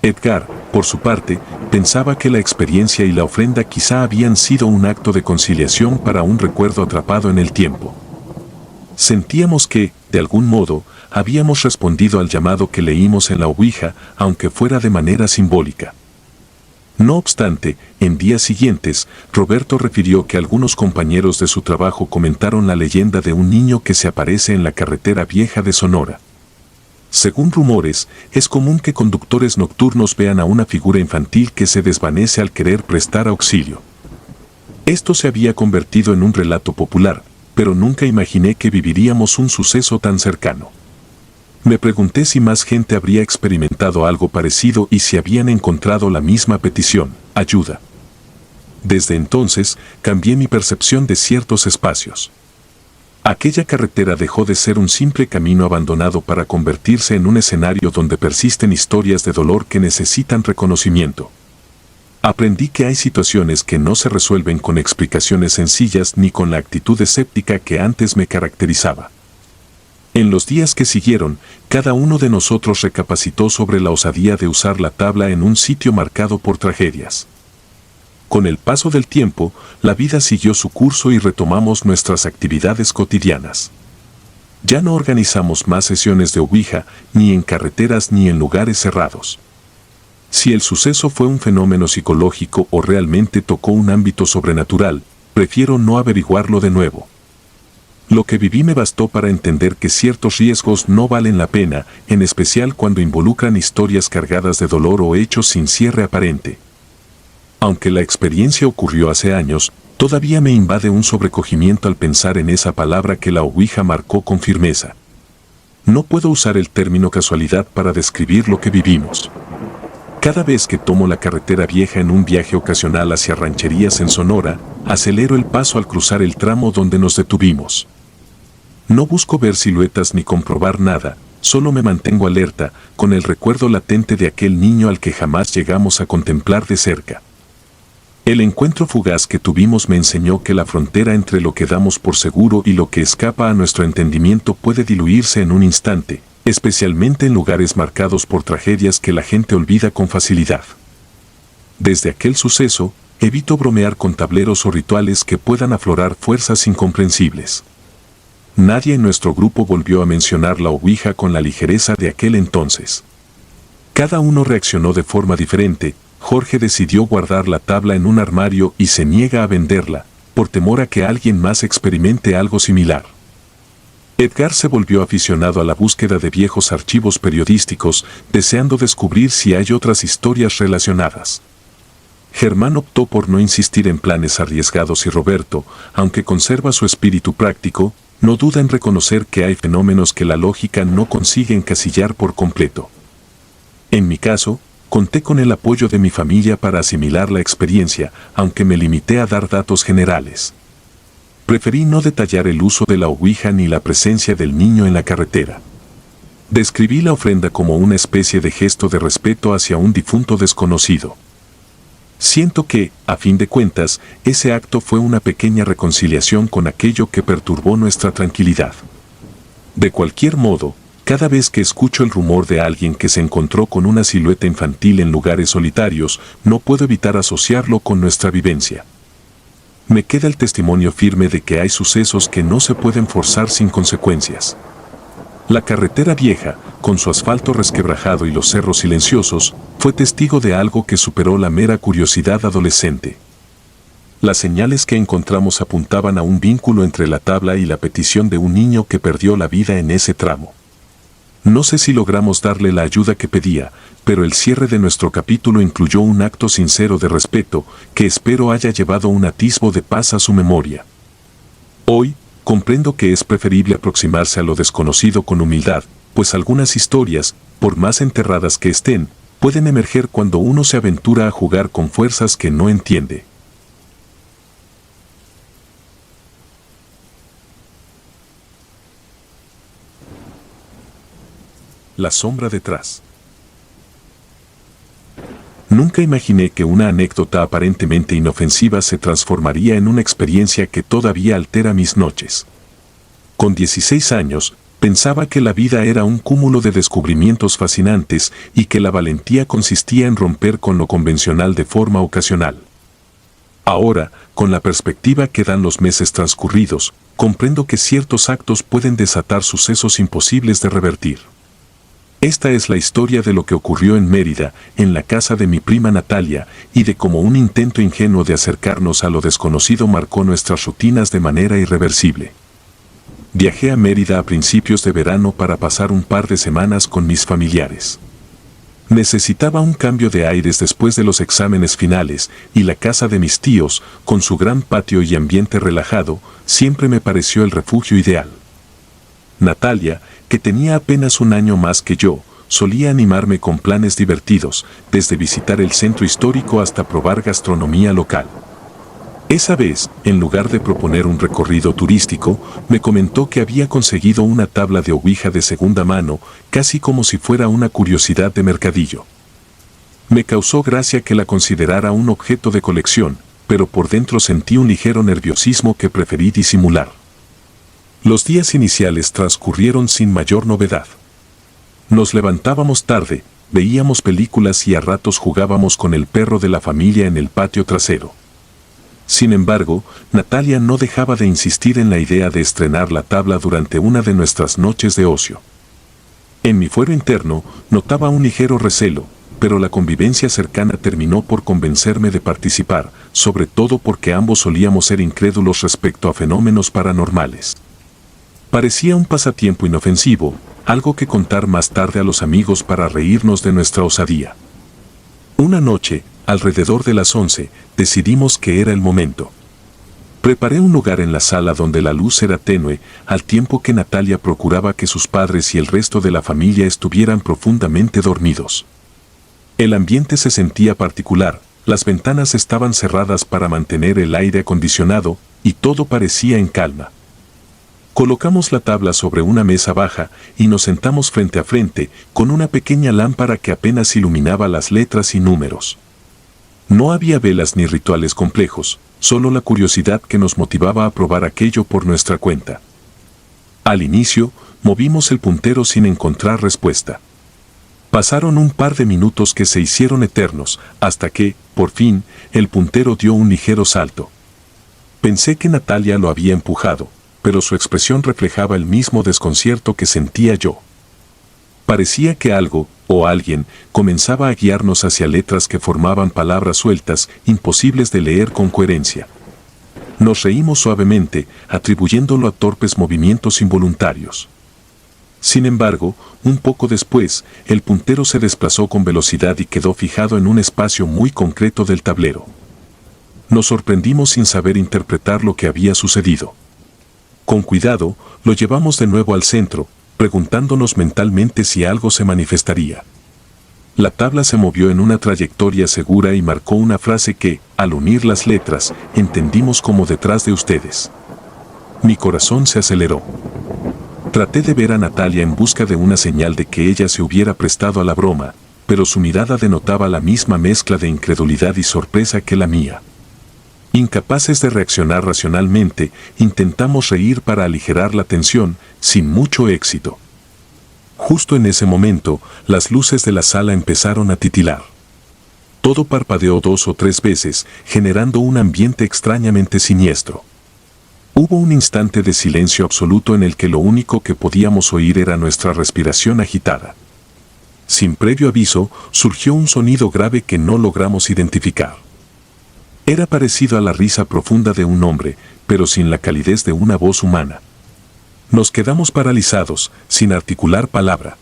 Edgar, por su parte, pensaba que la experiencia y la ofrenda quizá habían sido un acto de conciliación para un recuerdo atrapado en el tiempo. Sentíamos que, de algún modo, habíamos respondido al llamado que leímos en la Ouija, aunque fuera de manera simbólica. No obstante, en días siguientes, Roberto refirió que algunos compañeros de su trabajo comentaron la leyenda de un niño que se aparece en la carretera vieja de Sonora. Según rumores, es común que conductores nocturnos vean a una figura infantil que se desvanece al querer prestar auxilio. Esto se había convertido en un relato popular, pero nunca imaginé que viviríamos un suceso tan cercano. Me pregunté si más gente habría experimentado algo parecido y si habían encontrado la misma petición, ayuda. Desde entonces, cambié mi percepción de ciertos espacios. Aquella carretera dejó de ser un simple camino abandonado para convertirse en un escenario donde persisten historias de dolor que necesitan reconocimiento. Aprendí que hay situaciones que no se resuelven con explicaciones sencillas ni con la actitud escéptica que antes me caracterizaba. En los días que siguieron, cada uno de nosotros recapacitó sobre la osadía de usar la tabla en un sitio marcado por tragedias. Con el paso del tiempo, la vida siguió su curso y retomamos nuestras actividades cotidianas. Ya no organizamos más sesiones de Ouija, ni en carreteras ni en lugares cerrados. Si el suceso fue un fenómeno psicológico o realmente tocó un ámbito sobrenatural, prefiero no averiguarlo de nuevo. Lo que viví me bastó para entender que ciertos riesgos no valen la pena, en especial cuando involucran historias cargadas de dolor o hechos sin cierre aparente. Aunque la experiencia ocurrió hace años, todavía me invade un sobrecogimiento al pensar en esa palabra que la Ouija marcó con firmeza. No puedo usar el término casualidad para describir lo que vivimos. Cada vez que tomo la carretera vieja en un viaje ocasional hacia rancherías en Sonora, acelero el paso al cruzar el tramo donde nos detuvimos. No busco ver siluetas ni comprobar nada, solo me mantengo alerta, con el recuerdo latente de aquel niño al que jamás llegamos a contemplar de cerca. El encuentro fugaz que tuvimos me enseñó que la frontera entre lo que damos por seguro y lo que escapa a nuestro entendimiento puede diluirse en un instante, especialmente en lugares marcados por tragedias que la gente olvida con facilidad. Desde aquel suceso, evito bromear con tableros o rituales que puedan aflorar fuerzas incomprensibles. Nadie en nuestro grupo volvió a mencionar la Ouija con la ligereza de aquel entonces. Cada uno reaccionó de forma diferente. Jorge decidió guardar la tabla en un armario y se niega a venderla, por temor a que alguien más experimente algo similar. Edgar se volvió aficionado a la búsqueda de viejos archivos periodísticos, deseando descubrir si hay otras historias relacionadas. Germán optó por no insistir en planes arriesgados y Roberto, aunque conserva su espíritu práctico, no duda en reconocer que hay fenómenos que la lógica no consigue encasillar por completo. En mi caso, conté con el apoyo de mi familia para asimilar la experiencia, aunque me limité a dar datos generales. Preferí no detallar el uso de la Ouija ni la presencia del niño en la carretera. Describí la ofrenda como una especie de gesto de respeto hacia un difunto desconocido. Siento que, a fin de cuentas, ese acto fue una pequeña reconciliación con aquello que perturbó nuestra tranquilidad. De cualquier modo, cada vez que escucho el rumor de alguien que se encontró con una silueta infantil en lugares solitarios, no puedo evitar asociarlo con nuestra vivencia. Me queda el testimonio firme de que hay sucesos que no se pueden forzar sin consecuencias. La carretera vieja, con su asfalto resquebrajado y los cerros silenciosos, fue testigo de algo que superó la mera curiosidad adolescente. Las señales que encontramos apuntaban a un vínculo entre la tabla y la petición de un niño que perdió la vida en ese tramo. No sé si logramos darle la ayuda que pedía, pero el cierre de nuestro capítulo incluyó un acto sincero de respeto que espero haya llevado un atisbo de paz a su memoria. Hoy, comprendo que es preferible aproximarse a lo desconocido con humildad, pues algunas historias, por más enterradas que estén, pueden emerger cuando uno se aventura a jugar con fuerzas que no entiende. La sombra detrás. Nunca imaginé que una anécdota aparentemente inofensiva se transformaría en una experiencia que todavía altera mis noches. Con 16 años, pensaba que la vida era un cúmulo de descubrimientos fascinantes y que la valentía consistía en romper con lo convencional de forma ocasional. Ahora, con la perspectiva que dan los meses transcurridos, comprendo que ciertos actos pueden desatar sucesos imposibles de revertir. Esta es la historia de lo que ocurrió en Mérida, en la casa de mi prima Natalia, y de cómo un intento ingenuo de acercarnos a lo desconocido marcó nuestras rutinas de manera irreversible. Viajé a Mérida a principios de verano para pasar un par de semanas con mis familiares. Necesitaba un cambio de aires después de los exámenes finales, y la casa de mis tíos, con su gran patio y ambiente relajado, siempre me pareció el refugio ideal. Natalia, que tenía apenas un año más que yo, solía animarme con planes divertidos, desde visitar el centro histórico hasta probar gastronomía local. Esa vez, en lugar de proponer un recorrido turístico, me comentó que había conseguido una tabla de ouija de segunda mano, casi como si fuera una curiosidad de mercadillo. Me causó gracia que la considerara un objeto de colección, pero por dentro sentí un ligero nerviosismo que preferí disimular. Los días iniciales transcurrieron sin mayor novedad. Nos levantábamos tarde, veíamos películas y a ratos jugábamos con el perro de la familia en el patio trasero. Sin embargo, Natalia no dejaba de insistir en la idea de estrenar la tabla durante una de nuestras noches de ocio. En mi fuero interno notaba un ligero recelo, pero la convivencia cercana terminó por convencerme de participar, sobre todo porque ambos solíamos ser incrédulos respecto a fenómenos paranormales. Parecía un pasatiempo inofensivo, algo que contar más tarde a los amigos para reírnos de nuestra osadía. Una noche, alrededor de las 11, decidimos que era el momento. Preparé un lugar en la sala donde la luz era tenue, al tiempo que Natalia procuraba que sus padres y el resto de la familia estuvieran profundamente dormidos. El ambiente se sentía particular, las ventanas estaban cerradas para mantener el aire acondicionado, y todo parecía en calma. Colocamos la tabla sobre una mesa baja y nos sentamos frente a frente, con una pequeña lámpara que apenas iluminaba las letras y números. No había velas ni rituales complejos, solo la curiosidad que nos motivaba a probar aquello por nuestra cuenta. Al inicio, movimos el puntero sin encontrar respuesta. Pasaron un par de minutos que se hicieron eternos, hasta que, por fin, el puntero dio un ligero salto. Pensé que Natalia lo había empujado, pero su expresión reflejaba el mismo desconcierto que sentía yo. Parecía que algo, o alguien, comenzaba a guiarnos hacia letras que formaban palabras sueltas, imposibles de leer con coherencia. Nos reímos suavemente, atribuyéndolo a torpes movimientos involuntarios. Sin embargo, un poco después, el puntero se desplazó con velocidad y quedó fijado en un espacio muy concreto del tablero. Nos sorprendimos sin saber interpretar lo que había sucedido. Con cuidado, lo llevamos de nuevo al centro, preguntándonos mentalmente si algo se manifestaría. La tabla se movió en una trayectoria segura y marcó una frase que, al unir las letras, entendimos como detrás de ustedes. Mi corazón se aceleró. Traté de ver a Natalia en busca de una señal de que ella se hubiera prestado a la broma, pero su mirada denotaba la misma mezcla de incredulidad y sorpresa que la mía. Incapaces de reaccionar racionalmente, intentamos reír para aligerar la tensión, sin mucho éxito. Justo en ese momento, las luces de la sala empezaron a titilar. Todo parpadeó 2 o 3 veces, generando un ambiente extrañamente siniestro. Hubo un instante de silencio absoluto en el que lo único que podíamos oír era nuestra respiración agitada. Sin previo aviso, surgió un sonido grave que no logramos identificar. Era parecido a la risa profunda de un hombre, pero sin la calidez de una voz humana. Nos quedamos paralizados, sin articular palabra.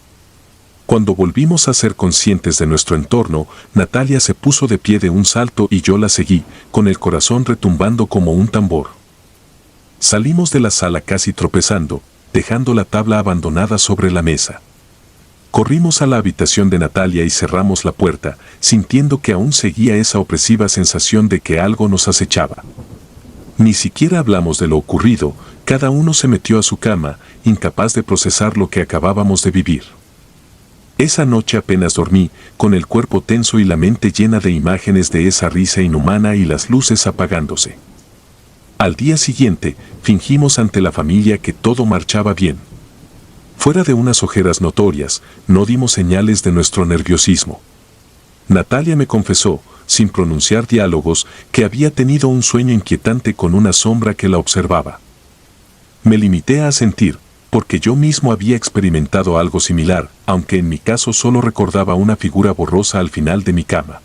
Cuando volvimos a ser conscientes de nuestro entorno, Natalia se puso de pie de un salto y yo la seguí, con el corazón retumbando como un tambor. Salimos de la sala casi tropezando, dejando la tabla abandonada sobre la mesa. Corrimos a la habitación de Natalia y cerramos la puerta, sintiendo que aún seguía esa opresiva sensación de que algo nos acechaba. Ni siquiera hablamos de lo ocurrido, cada uno se metió a su cama, incapaz de procesar lo que acabábamos de vivir. Esa noche apenas dormí, con el cuerpo tenso y la mente llena de imágenes de esa risa inhumana y las luces apagándose. Al día siguiente, fingimos ante la familia que todo marchaba bien. Fuera de unas ojeras notorias, no dimos señales de nuestro nerviosismo. Natalia me confesó, sin pronunciar diálogos, que había tenido un sueño inquietante con una sombra que la observaba. Me limité a asentir, porque yo mismo había experimentado algo similar, aunque en mi caso solo recordaba una figura borrosa al final de mi cama.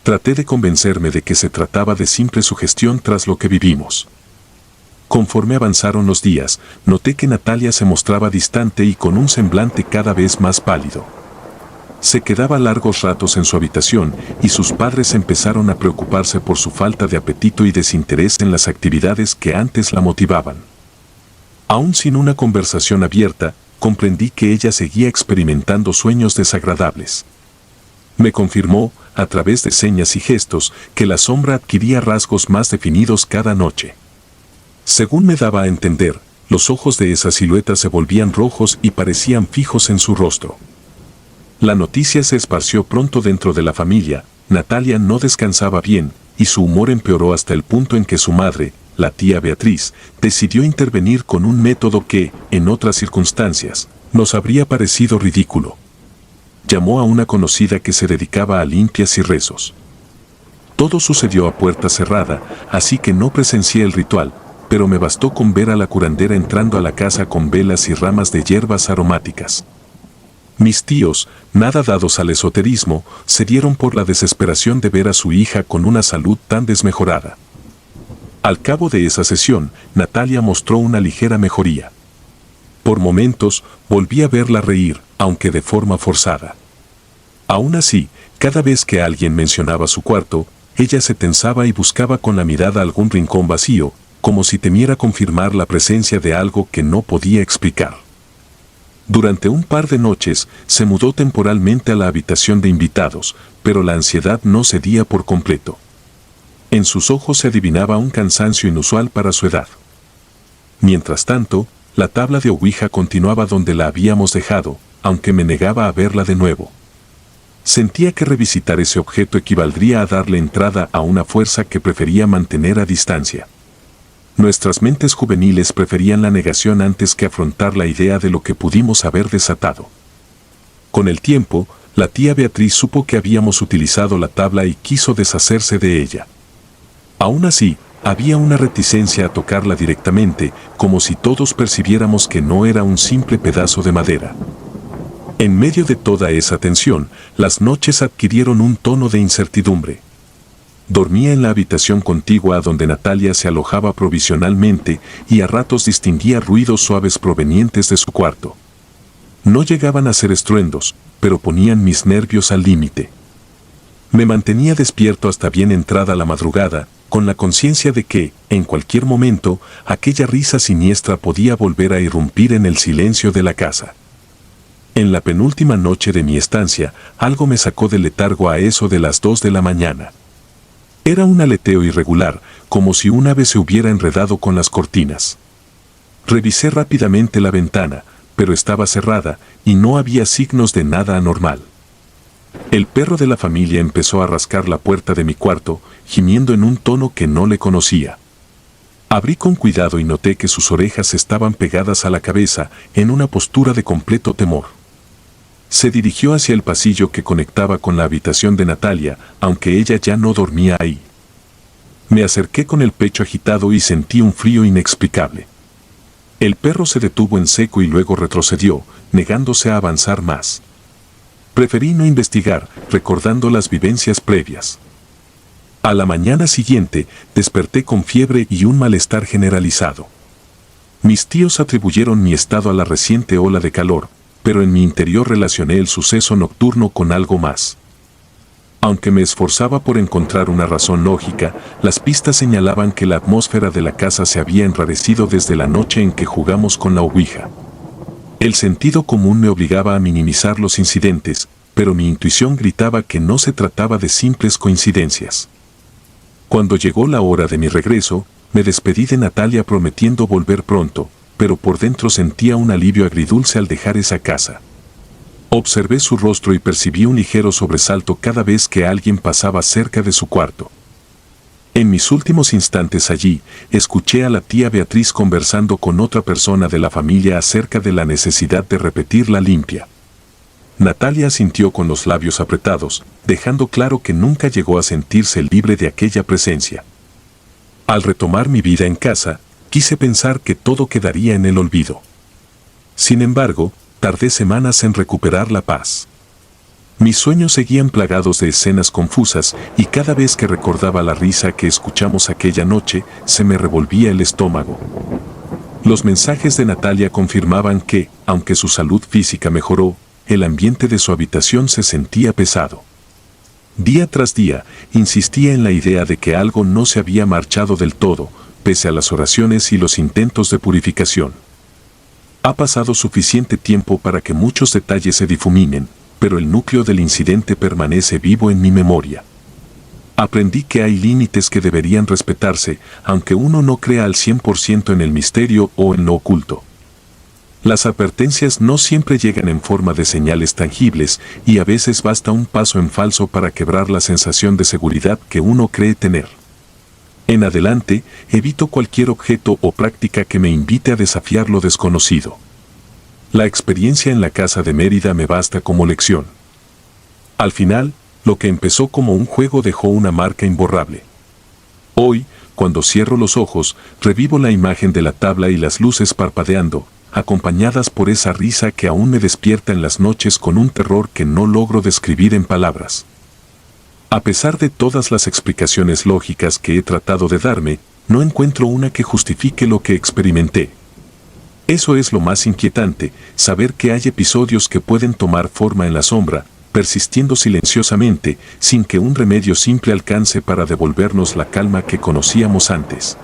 Traté de convencerme de que se trataba de simple sugestión tras lo que vivimos. Conforme avanzaron los días, noté que Natalia se mostraba distante y con un semblante cada vez más pálido. Se quedaba largos ratos en su habitación y sus padres empezaron a preocuparse por su falta de apetito y desinterés en las actividades que antes la motivaban. Aún sin una conversación abierta, comprendí que ella seguía experimentando sueños desagradables. Me confirmó, a través de señas y gestos, que la sombra adquiría rasgos más definidos cada noche. Según me daba a entender, los ojos de esa silueta se volvían rojos y parecían fijos en su rostro. La noticia se esparció pronto dentro de la familia. Natalia no descansaba bien, y su humor empeoró hasta el punto en que su madre, la tía Beatriz, decidió intervenir con un método que, en otras circunstancias, nos habría parecido ridículo. Llamó a una conocida que se dedicaba a limpias y rezos. Todo sucedió a puerta cerrada, así que no presencié el ritual, pero me bastó con ver a la curandera entrando a la casa con velas y ramas de hierbas aromáticas. Mis tíos, nada dados al esoterismo, se dieron por la desesperación de ver a su hija con una salud tan desmejorada. Al cabo de esa sesión, Natalia mostró una ligera mejoría. Por momentos, volví a verla reír, aunque de forma forzada. Aún así, cada vez que alguien mencionaba su cuarto, ella se tensaba y buscaba con la mirada algún rincón vacío, como si temiera confirmar la presencia de algo que no podía explicar. Durante un par de noches, se mudó temporalmente a la habitación de invitados, pero la ansiedad no cedía por completo. En sus ojos se adivinaba un cansancio inusual para su edad. Mientras tanto, la tabla de Ouija continuaba donde la habíamos dejado, aunque me negaba a verla de nuevo. Sentía que revisitar ese objeto equivaldría a darle entrada a una fuerza que prefería mantener a distancia. Nuestras mentes juveniles preferían la negación antes que afrontar la idea de lo que pudimos haber desatado. Con el tiempo, la tía Beatriz supo que habíamos utilizado la tabla y quiso deshacerse de ella. Aún así, había una reticencia a tocarla directamente, como si todos percibiéramos que no era un simple pedazo de madera. En medio de toda esa tensión, las noches adquirieron un tono de incertidumbre. Dormía en la habitación contigua a donde Natalia se alojaba provisionalmente y a ratos distinguía ruidos suaves provenientes de su cuarto. No llegaban a ser estruendos, pero ponían mis nervios al límite. Me mantenía despierto hasta bien entrada la madrugada, con la conciencia de que, en cualquier momento, aquella risa siniestra podía volver a irrumpir en el silencio de la casa. En la penúltima noche de mi estancia, algo me sacó del letargo a eso de las 2 de la mañana. Era un aleteo irregular, como si un ave se hubiera enredado con las cortinas. Revisé rápidamente la ventana, pero estaba cerrada y no había signos de nada anormal. El perro de la familia empezó a rascar la puerta de mi cuarto, gimiendo en un tono que no le conocía. Abrí con cuidado y noté que sus orejas estaban pegadas a la cabeza en una postura de completo temor. Se dirigió hacia el pasillo que conectaba con la habitación de Natalia, aunque ella ya no dormía ahí. Me acerqué con el pecho agitado y sentí un frío inexplicable. El perro se detuvo en seco y luego retrocedió, negándose a avanzar más. Preferí no investigar, recordando las vivencias previas. A la mañana siguiente, desperté con fiebre y un malestar generalizado. Mis tíos atribuyeron mi estado a la reciente ola de calor, pero en mi interior relacioné el suceso nocturno con algo más. Aunque me esforzaba por encontrar una razón lógica, las pistas señalaban que la atmósfera de la casa se había enrarecido desde la noche en que jugamos con la Ouija. El sentido común me obligaba a minimizar los incidentes, pero mi intuición gritaba que no se trataba de simples coincidencias. Cuando llegó la hora de mi regreso, me despedí de Natalia prometiendo volver pronto, pero por dentro sentía un alivio agridulce al dejar esa casa. Observé su rostro y percibí un ligero sobresalto cada vez que alguien pasaba cerca de su cuarto. En mis últimos instantes allí, escuché a la tía Beatriz conversando con otra persona de la familia acerca de la necesidad de repetir la limpia. Natalia asintió con los labios apretados, dejando claro que nunca llegó a sentirse libre de aquella presencia. Al retomar mi vida en casa, quise pensar que todo quedaría en el olvido. Sin embargo, tardé semanas en recuperar la paz. Mis sueños seguían plagados de escenas confusas y cada vez que recordaba la risa que escuchamos aquella noche, se me revolvía el estómago. Los mensajes de Natalia confirmaban que, aunque su salud física mejoró, el ambiente de su habitación se sentía pesado. Día tras día, insistía en la idea de que algo no se había marchado del todo, pese a las oraciones y los intentos de purificación. Ha pasado suficiente tiempo para que muchos detalles se difuminen, pero el núcleo del incidente permanece vivo en mi memoria. Aprendí que hay límites que deberían respetarse, aunque uno no crea al 100% en el misterio o en lo oculto. Las advertencias no siempre llegan en forma de señales tangibles y a veces basta un paso en falso para quebrar la sensación de seguridad que uno cree tener. En adelante, evito cualquier objeto o práctica que me invite a desafiar lo desconocido. La experiencia en la casa de Mérida me basta como lección. Al final, lo que empezó como un juego dejó una marca imborrable. Hoy, cuando cierro los ojos, revivo la imagen de la tabla y las luces parpadeando, acompañadas por esa risa que aún me despierta en las noches con un terror que no logro describir en palabras. A pesar de todas las explicaciones lógicas que he tratado de darme, no encuentro una que justifique lo que experimenté. Eso es lo más inquietante, saber que hay episodios que pueden tomar forma en la sombra, persistiendo silenciosamente, sin que un remedio simple alcance para devolvernos la calma que conocíamos antes.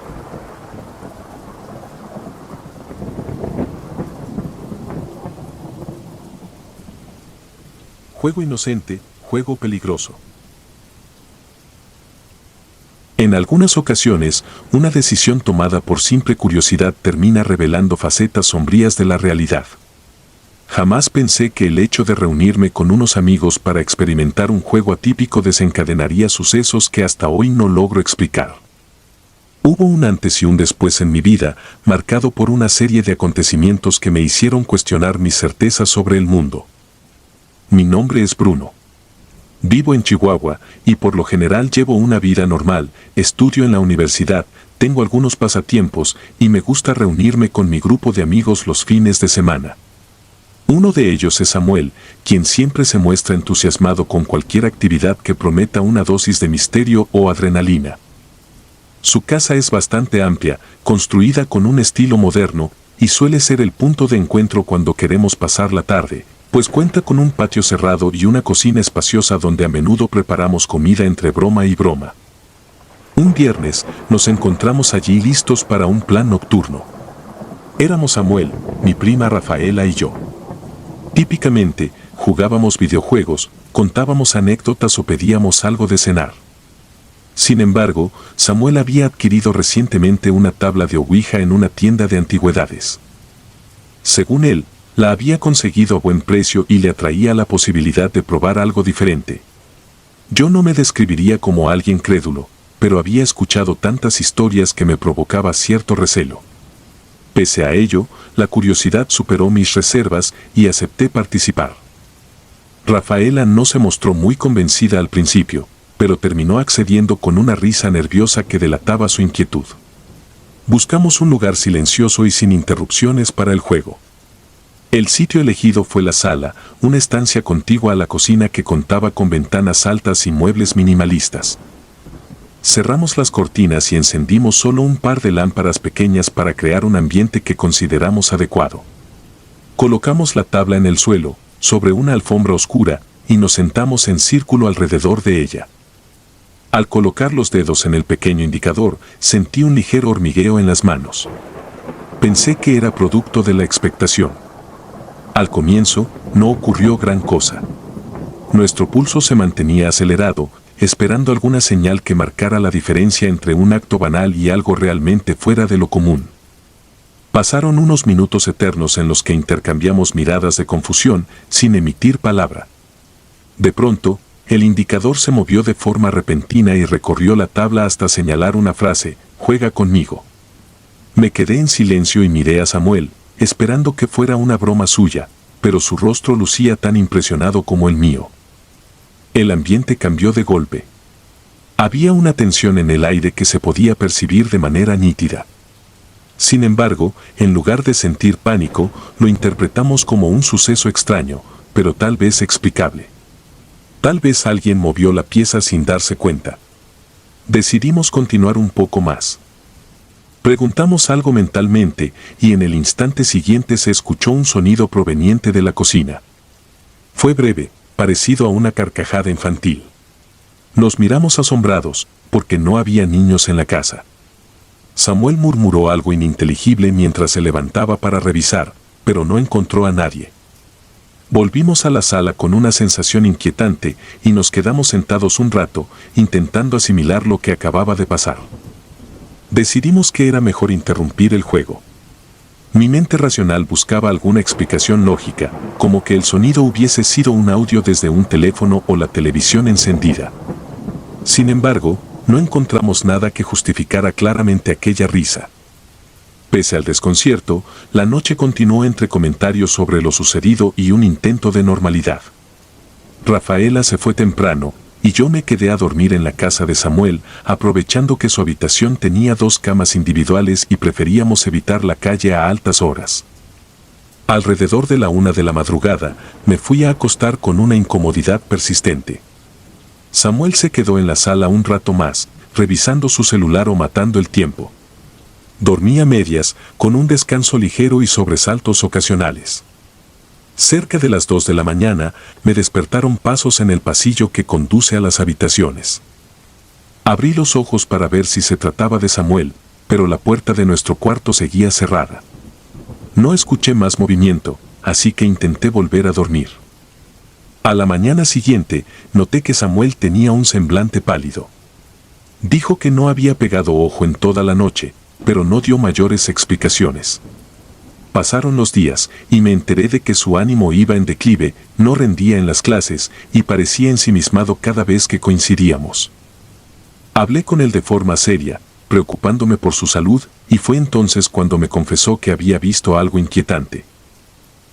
Juego inocente, juego peligroso. En algunas ocasiones, una decisión tomada por simple curiosidad termina revelando facetas sombrías de la realidad. Jamás pensé que el hecho de reunirme con unos amigos para experimentar un juego atípico desencadenaría sucesos que hasta hoy no logro explicar. Hubo un antes y un después en mi vida, marcado por una serie de acontecimientos que me hicieron cuestionar mis certezas sobre el mundo. Mi nombre es Bruno. Vivo en Chihuahua y por lo general llevo una vida normal, estudio en la universidad, tengo algunos pasatiempos y me gusta reunirme con mi grupo de amigos los fines de semana. Uno de ellos es Samuel, quien siempre se muestra entusiasmado con cualquier actividad que prometa una dosis de misterio o adrenalina. Su casa es bastante amplia, construida con un estilo moderno, y suele ser el punto de encuentro cuando queremos pasar la tarde, pues cuenta con un patio cerrado y una cocina espaciosa donde a menudo preparamos comida entre broma y broma. Un viernes, nos encontramos allí listos para un plan nocturno. Éramos Samuel, mi prima Rafaela y yo. Típicamente, jugábamos videojuegos, contábamos anécdotas o pedíamos algo de cenar. Sin embargo, Samuel había adquirido recientemente una tabla de Ouija en una tienda de antigüedades. Según él, la había conseguido a buen precio y le atraía la posibilidad de probar algo diferente. Yo no me describiría como alguien crédulo, pero había escuchado tantas historias que me provocaba cierto recelo. Pese a ello, la curiosidad superó mis reservas y acepté participar. Rafaela no se mostró muy convencida al principio, pero terminó accediendo con una risa nerviosa que delataba su inquietud. Buscamos un lugar silencioso y sin interrupciones para el juego. El sitio elegido fue la sala, una estancia contigua a la cocina que contaba con ventanas altas y muebles minimalistas. Cerramos las cortinas y encendimos solo un par de lámparas pequeñas para crear un ambiente que consideramos adecuado. Colocamos la tabla en el suelo, sobre una alfombra oscura, y nos sentamos en círculo alrededor de ella. Al colocar los dedos en el pequeño indicador, sentí un ligero hormigueo en las manos. Pensé que era producto de la expectación. Al comienzo, no ocurrió gran cosa. Nuestro pulso se mantenía acelerado, esperando alguna señal que marcara la diferencia entre un acto banal y algo realmente fuera de lo común. Pasaron unos minutos eternos en los que intercambiamos miradas de confusión, sin emitir palabra. De pronto, el indicador se movió de forma repentina y recorrió la tabla hasta señalar una frase: «Juega conmigo». Me quedé en silencio y miré a Samuel, esperando que fuera una broma suya, pero su rostro lucía tan impresionado como el mío. El ambiente cambió de golpe. Había una tensión en el aire que se podía percibir de manera nítida. Sin embargo, en lugar de sentir pánico, lo interpretamos como un suceso extraño, pero tal vez explicable. Tal vez alguien movió la pieza sin darse cuenta. Decidimos continuar un poco más. Preguntamos algo mentalmente y en el instante siguiente se escuchó un sonido proveniente de la cocina. Fue breve, parecido a una carcajada infantil. Nos miramos asombrados, porque no había niños en la casa. Samuel murmuró algo ininteligible mientras se levantaba para revisar, pero no encontró a nadie. Volvimos a la sala con una sensación inquietante y nos quedamos sentados un rato, intentando asimilar lo que acababa de pasar. Decidimos que era mejor interrumpir el juego. Mi mente racional buscaba alguna explicación lógica, como que el sonido hubiese sido un audio desde un teléfono o la televisión encendida. Sin embargo, no encontramos nada que justificara claramente aquella risa. Pese al desconcierto, la noche continuó entre comentarios sobre lo sucedido y un intento de normalidad. Rafaela se fue temprano, y yo me quedé a dormir en la casa de Samuel, aprovechando que su habitación tenía 2 camas individuales y preferíamos evitar la calle a altas horas. Alrededor de la 1 de la madrugada, me fui a acostar con una incomodidad persistente. Samuel se quedó en la sala un rato más, revisando su celular o matando el tiempo. Dormí a medias, con un descanso ligero y sobresaltos ocasionales. Cerca de las 2 de la mañana, me despertaron pasos en el pasillo que conduce a las habitaciones. Abrí los ojos para ver si se trataba de Samuel, pero la puerta de nuestro cuarto seguía cerrada. No escuché más movimiento, así que intenté volver a dormir. A la mañana siguiente, noté que Samuel tenía un semblante pálido. Dijo que no había pegado ojo en toda la noche, pero no dio mayores explicaciones. Pasaron los días y me enteré de que su ánimo iba en declive, no rendía en las clases y parecía ensimismado cada vez que coincidíamos. Hablé con él de forma seria, preocupándome por su salud, y fue entonces cuando me confesó que había visto algo inquietante.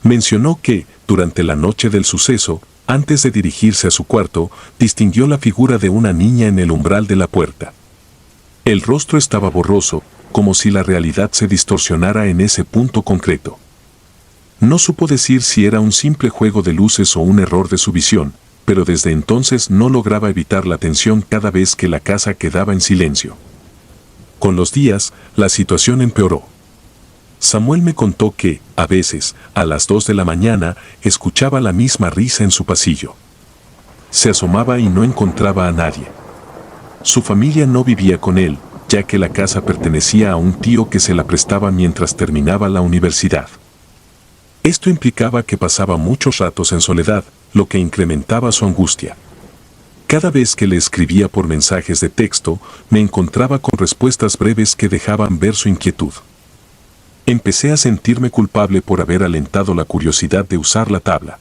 Mencionó que, durante la noche del suceso, antes de dirigirse a su cuarto, distinguió la figura de una niña en el umbral de la puerta. El rostro estaba borroso, como si la realidad se distorsionara en ese punto concreto. No supo decir si era un simple juego de luces o un error de su visión, pero desde entonces no lograba evitar la tensión cada vez que la casa quedaba en silencio. Con los días, la situación empeoró. Samuel me contó que, a veces, a las 2 de la mañana, escuchaba la misma risa en su pasillo. Se asomaba y no encontraba a nadie. Su familia no vivía con él, ya que la casa pertenecía a un tío que se la prestaba mientras terminaba la universidad. Esto implicaba que pasaba muchos ratos en soledad, lo que incrementaba su angustia. Cada vez que le escribía por mensajes de texto, me encontraba con respuestas breves que dejaban ver su inquietud. Empecé a sentirme culpable por haber alentado la curiosidad de usar la tabla.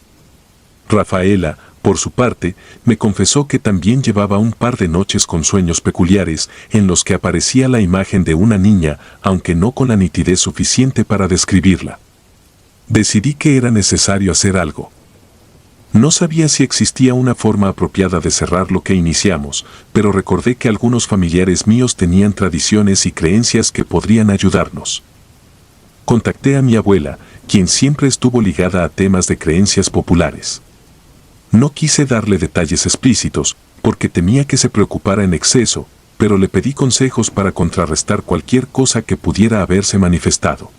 Rafaela, por su parte, me confesó que también llevaba un par de noches con sueños peculiares en los que aparecía la imagen de una niña, aunque no con la nitidez suficiente para describirla. Decidí que era necesario hacer algo. No sabía si existía una forma apropiada de cerrar lo que iniciamos, pero recordé que algunos familiares míos tenían tradiciones y creencias que podrían ayudarnos. Contacté a mi abuela, quien siempre estuvo ligada a temas de creencias populares. No quise darle detalles explícitos, porque temía que se preocupara en exceso, pero le pedí consejos para contrarrestar cualquier cosa que pudiera haberse manifestado.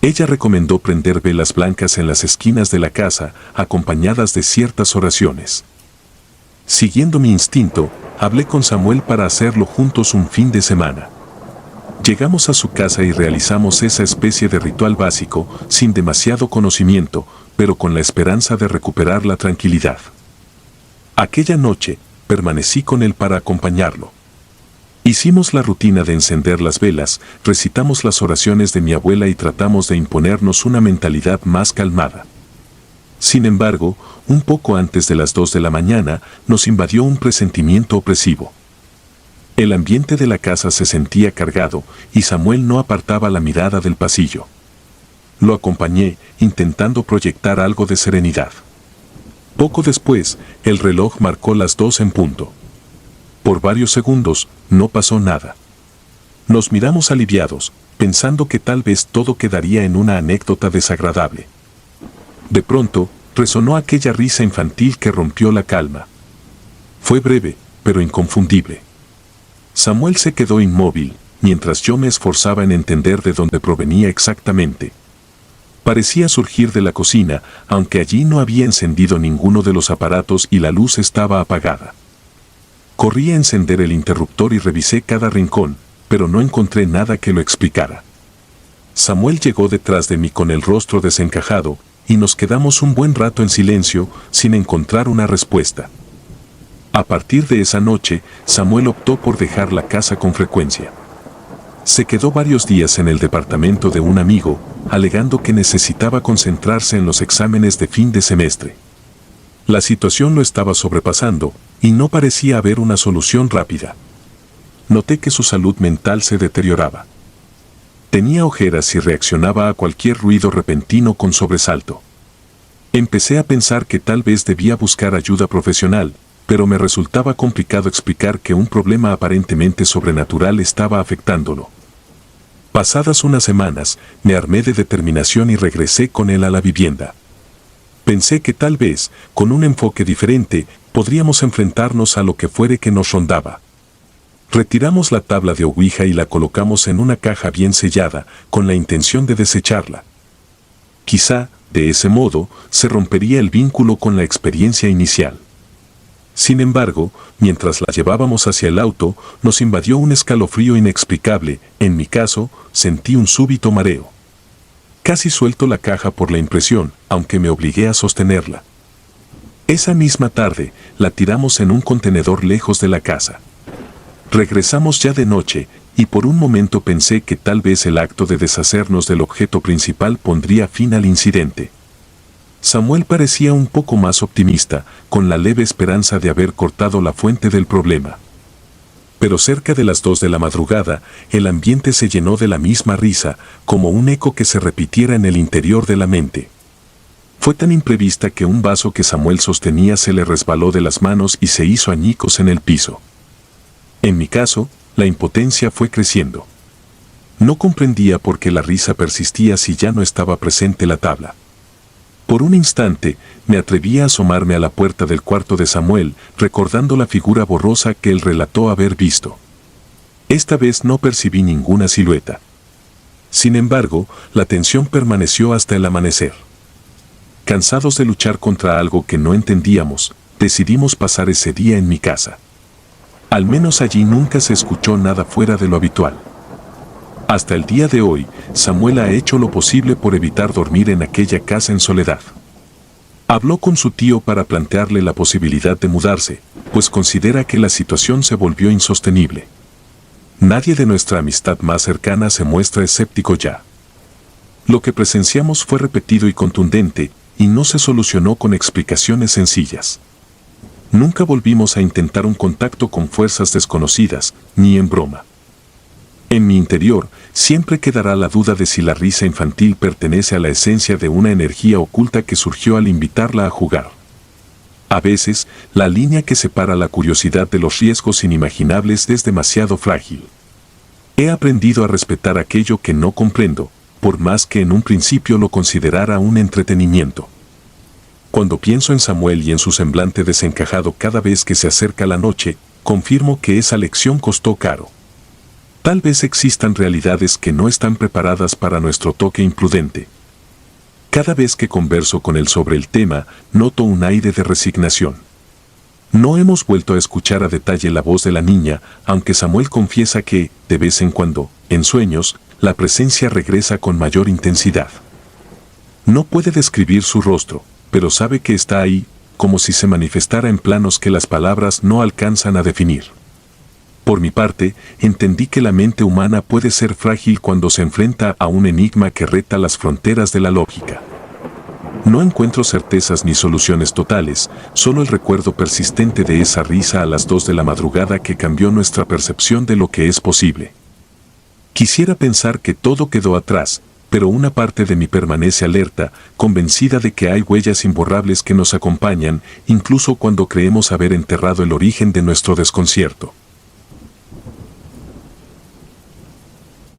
Ella recomendó prender velas blancas en las esquinas de la casa, acompañadas de ciertas oraciones. Siguiendo mi instinto, hablé con Samuel para hacerlo juntos un fin de semana. Llegamos a su casa y realizamos esa especie de ritual básico, sin demasiado conocimiento, pero con la esperanza de recuperar la tranquilidad. Aquella noche, permanecí con él para acompañarlo. Hicimos la rutina de encender las velas, recitamos las oraciones de mi abuela y tratamos de imponernos una mentalidad más calmada. Sin embargo, un poco antes de las 2 de la mañana, nos invadió un presentimiento opresivo. El ambiente de la casa se sentía cargado, y Samuel no apartaba la mirada del pasillo. Lo acompañé, intentando proyectar algo de serenidad. Poco después, el reloj marcó las 2 en punto. Por varios segundos, no pasó nada. Nos miramos aliviados, pensando que tal vez todo quedaría en una anécdota desagradable. De pronto, resonó aquella risa infantil que rompió la calma. Fue breve, pero inconfundible. Samuel se quedó inmóvil, mientras yo me esforzaba en entender de dónde provenía exactamente. Parecía surgir de la cocina, aunque allí no había encendido ninguno de los aparatos y la luz estaba apagada. Corrí a encender el interruptor y revisé cada rincón, pero no encontré nada que lo explicara. Samuel llegó detrás de mí con el rostro desencajado, y nos quedamos un buen rato en silencio, sin encontrar una respuesta. A partir de esa noche, Samuel optó por dejar la casa con frecuencia. Se quedó varios días en el departamento de un amigo, alegando que necesitaba concentrarse en los exámenes de fin de semestre. La situación lo estaba sobrepasando, y no parecía haber una solución rápida. Noté que su salud mental se deterioraba. Tenía ojeras y reaccionaba a cualquier ruido repentino con sobresalto. Empecé a pensar que tal vez debía buscar ayuda profesional, pero me resultaba complicado explicar que un problema aparentemente sobrenatural estaba afectándolo. Pasadas unas semanas, me armé de determinación y regresé con él a la vivienda. Pensé que tal vez, con un enfoque diferente, podríamos enfrentarnos a lo que fuere que nos rondaba. Retiramos la tabla de Ouija y la colocamos en una caja bien sellada, con la intención de desecharla. Quizá, de ese modo, se rompería el vínculo con la experiencia inicial. Sin embargo, mientras la llevábamos hacia el auto, nos invadió un escalofrío inexplicable. En mi caso, sentí un súbito mareo. Casi suelto la caja por la impresión, aunque me obligué a sostenerla. Esa misma tarde, la tiramos en un contenedor lejos de la casa. Regresamos ya de noche, y por un momento pensé que tal vez el acto de deshacernos del objeto principal pondría fin al incidente. Samuel parecía un poco más optimista, con la leve esperanza de haber cortado la fuente del problema. Pero cerca de las 2 de la madrugada, el ambiente se llenó de la misma risa, como un eco que se repitiera en el interior de la mente. Fue tan imprevista que un vaso que Samuel sostenía se le resbaló de las manos y se hizo añicos en el piso. En mi caso, la impotencia fue creciendo. No comprendía por qué la risa persistía si ya no estaba presente la tabla. Por un instante, me atreví a asomarme a la puerta del cuarto de Samuel, recordando la figura borrosa que él relató haber visto. Esta vez no percibí ninguna silueta. Sin embargo, la tensión permaneció hasta el amanecer. Cansados de luchar contra algo que no entendíamos, decidimos pasar ese día en mi casa. Al menos allí nunca se escuchó nada fuera de lo habitual. Hasta el día de hoy, Samuel ha hecho lo posible por evitar dormir en aquella casa en soledad. Habló con su tío para plantearle la posibilidad de mudarse, pues considera que la situación se volvió insostenible. Nadie de nuestra amistad más cercana se muestra escéptico ya. Lo que presenciamos fue repetido y contundente, y no se solucionó con explicaciones sencillas. Nunca volvimos a intentar un contacto con fuerzas desconocidas, ni en broma. En mi interior, siempre quedará la duda de si la risa infantil pertenece a la esencia de una energía oculta que surgió al invitarla a jugar. A veces, la línea que separa la curiosidad de los riesgos inimaginables es demasiado frágil. He aprendido a respetar aquello que no comprendo, por más que en un principio lo considerara un entretenimiento. Cuando pienso en Samuel y en su semblante desencajado cada vez que se acerca la noche, confirmo que esa lección costó caro. Tal vez existan realidades que no están preparadas para nuestro toque imprudente. Cada vez que converso con él sobre el tema, noto un aire de resignación. No hemos vuelto a escuchar a detalle la voz de la niña, aunque Samuel confiesa que, de vez en cuando, en sueños, la presencia regresa con mayor intensidad. No puede describir su rostro, pero sabe que está ahí, como si se manifestara en planos que las palabras no alcanzan a definir. Por mi parte, entendí que la mente humana puede ser frágil cuando se enfrenta a un enigma que reta las fronteras de la lógica. No encuentro certezas ni soluciones totales, solo el recuerdo persistente de esa risa a las 2 de la madrugada que cambió nuestra percepción de lo que es posible. Quisiera pensar que todo quedó atrás, pero una parte de mí permanece alerta, convencida de que hay huellas imborrables que nos acompañan, incluso cuando creemos haber enterrado el origen de nuestro desconcierto.